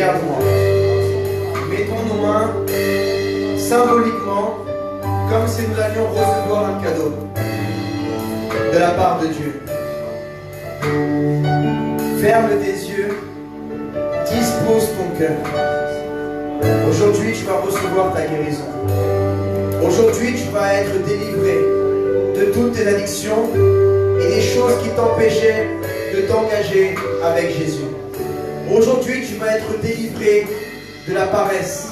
regarde-moi. Mettons nos mains symboliquement, comme si nous allions recevoir un cadeau de la part de Dieu. Ferme tes yeux, dispose ton cœur. Aujourd'hui, tu vas recevoir ta guérison. Aujourd'hui, tu vas être délivré de toutes tes addictions et des choses qui t'empêchaient de t'engager avec Jésus. Aujourd'hui, tu vas être délivré de la paresse,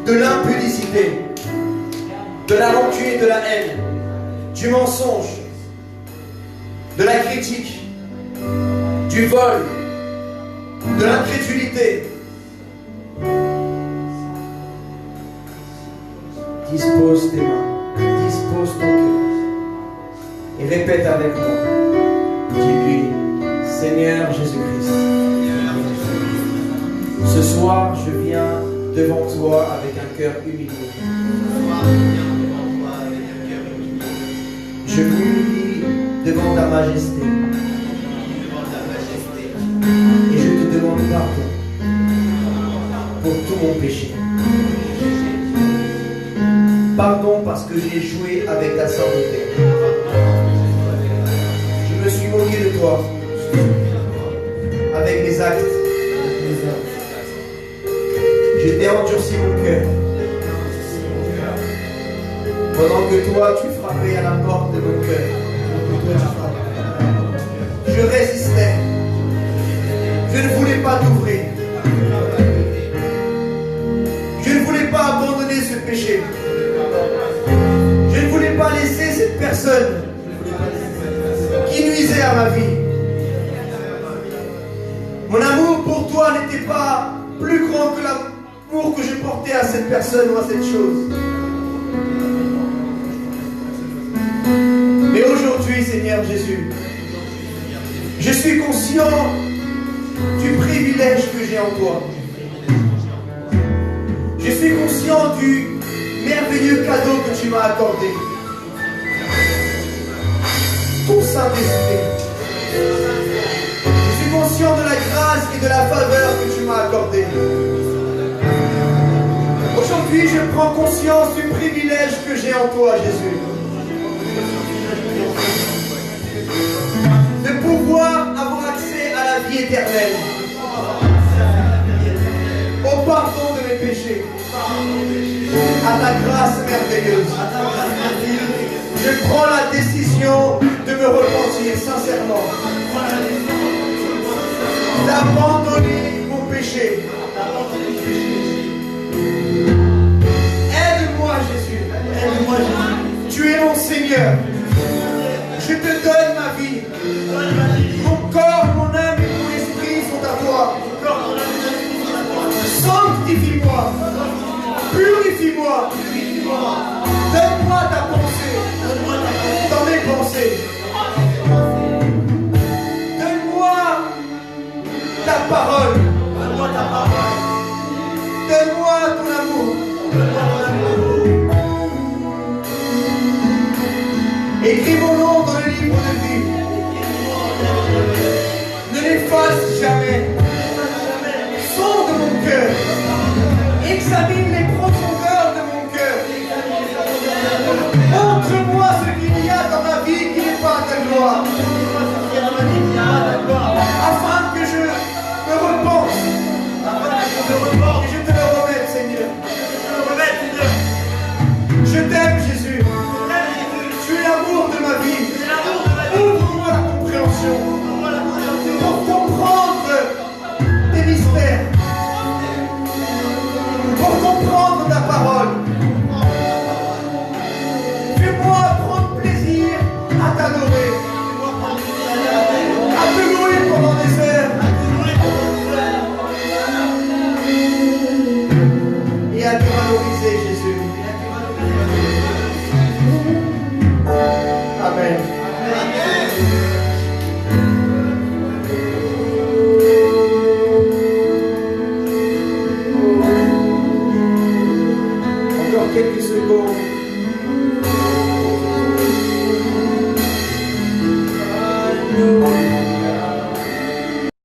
de l'impudicité, de la rancune et de la haine, du mensonge, de la critique, du vol, de l'incrédulité. Dispose tes mains, dispose ton cœur et répète avec moi. Dis-lui, Seigneur Jésus-Christ, ce soir je viens devant toi avec un cœur humilié. Je m'humilie devant ta majesté et je te demande pardon pour tout mon péché. Pardon parce que j'ai joué avec ta sainteté. Je me suis moqué de toi avec mes actes. Je t'ai endurci mon cœur pendant que toi tu frappais à la porte de mon cœur. Je résistais. Je ne voulais pas t'ouvrir. Je ne voulais pas abandonner ce péché. Je ne voulais pas laisser cette personne qui nuisait à ma vie. Mon amour pour toi n'était pas plus grand que l'amour que je portais à cette personne ou à cette chose. Mais aujourd'hui, Seigneur Jésus, je suis conscient du privilège que j'ai en toi. Je suis conscient du merveilleux cadeau que tu m'as accordé. Ton Saint-Esprit. Je suis conscient de la grâce et de la faveur que tu m'as accordée. Aujourd'hui, je prends conscience du privilège que j'ai en toi, Jésus. De pouvoir avoir accès à la vie éternelle. Au pardon de mes péchés. À ta grâce merveilleuse. Je prends la décision de me repentir sincèrement. D'abandonner mon péché. Aide-moi Jésus. Aide-moi Jésus. Tu es mon Seigneur. Je te donne ma vie. Mon corps, mon âme et mon esprit sont à toi. Sanctifie-moi. Purifie-moi. Donne-moi ta pensée dans mes pensées. Donne-moi ta parole. Donne-moi ton amour. Écris mon nom dans le livre de vie. Ne l'efface jamais. Sonde mon cœur. Examine les profondeurs de mon cœur. Montre-moi ce qu'il y a dans ma vie qui n'est pas à ta gloire. Afin que je me repente. Et je te le remette, Seigneur. Je t'aime, Jésus. Tu es l'amour de ma vie. Ouvre-moi la compréhension pour comprendre tes mystères. Pour comprendre ta parole. Fais-moi prendre plaisir à t'adorer, à te louer pendant des heures et à te valoriser.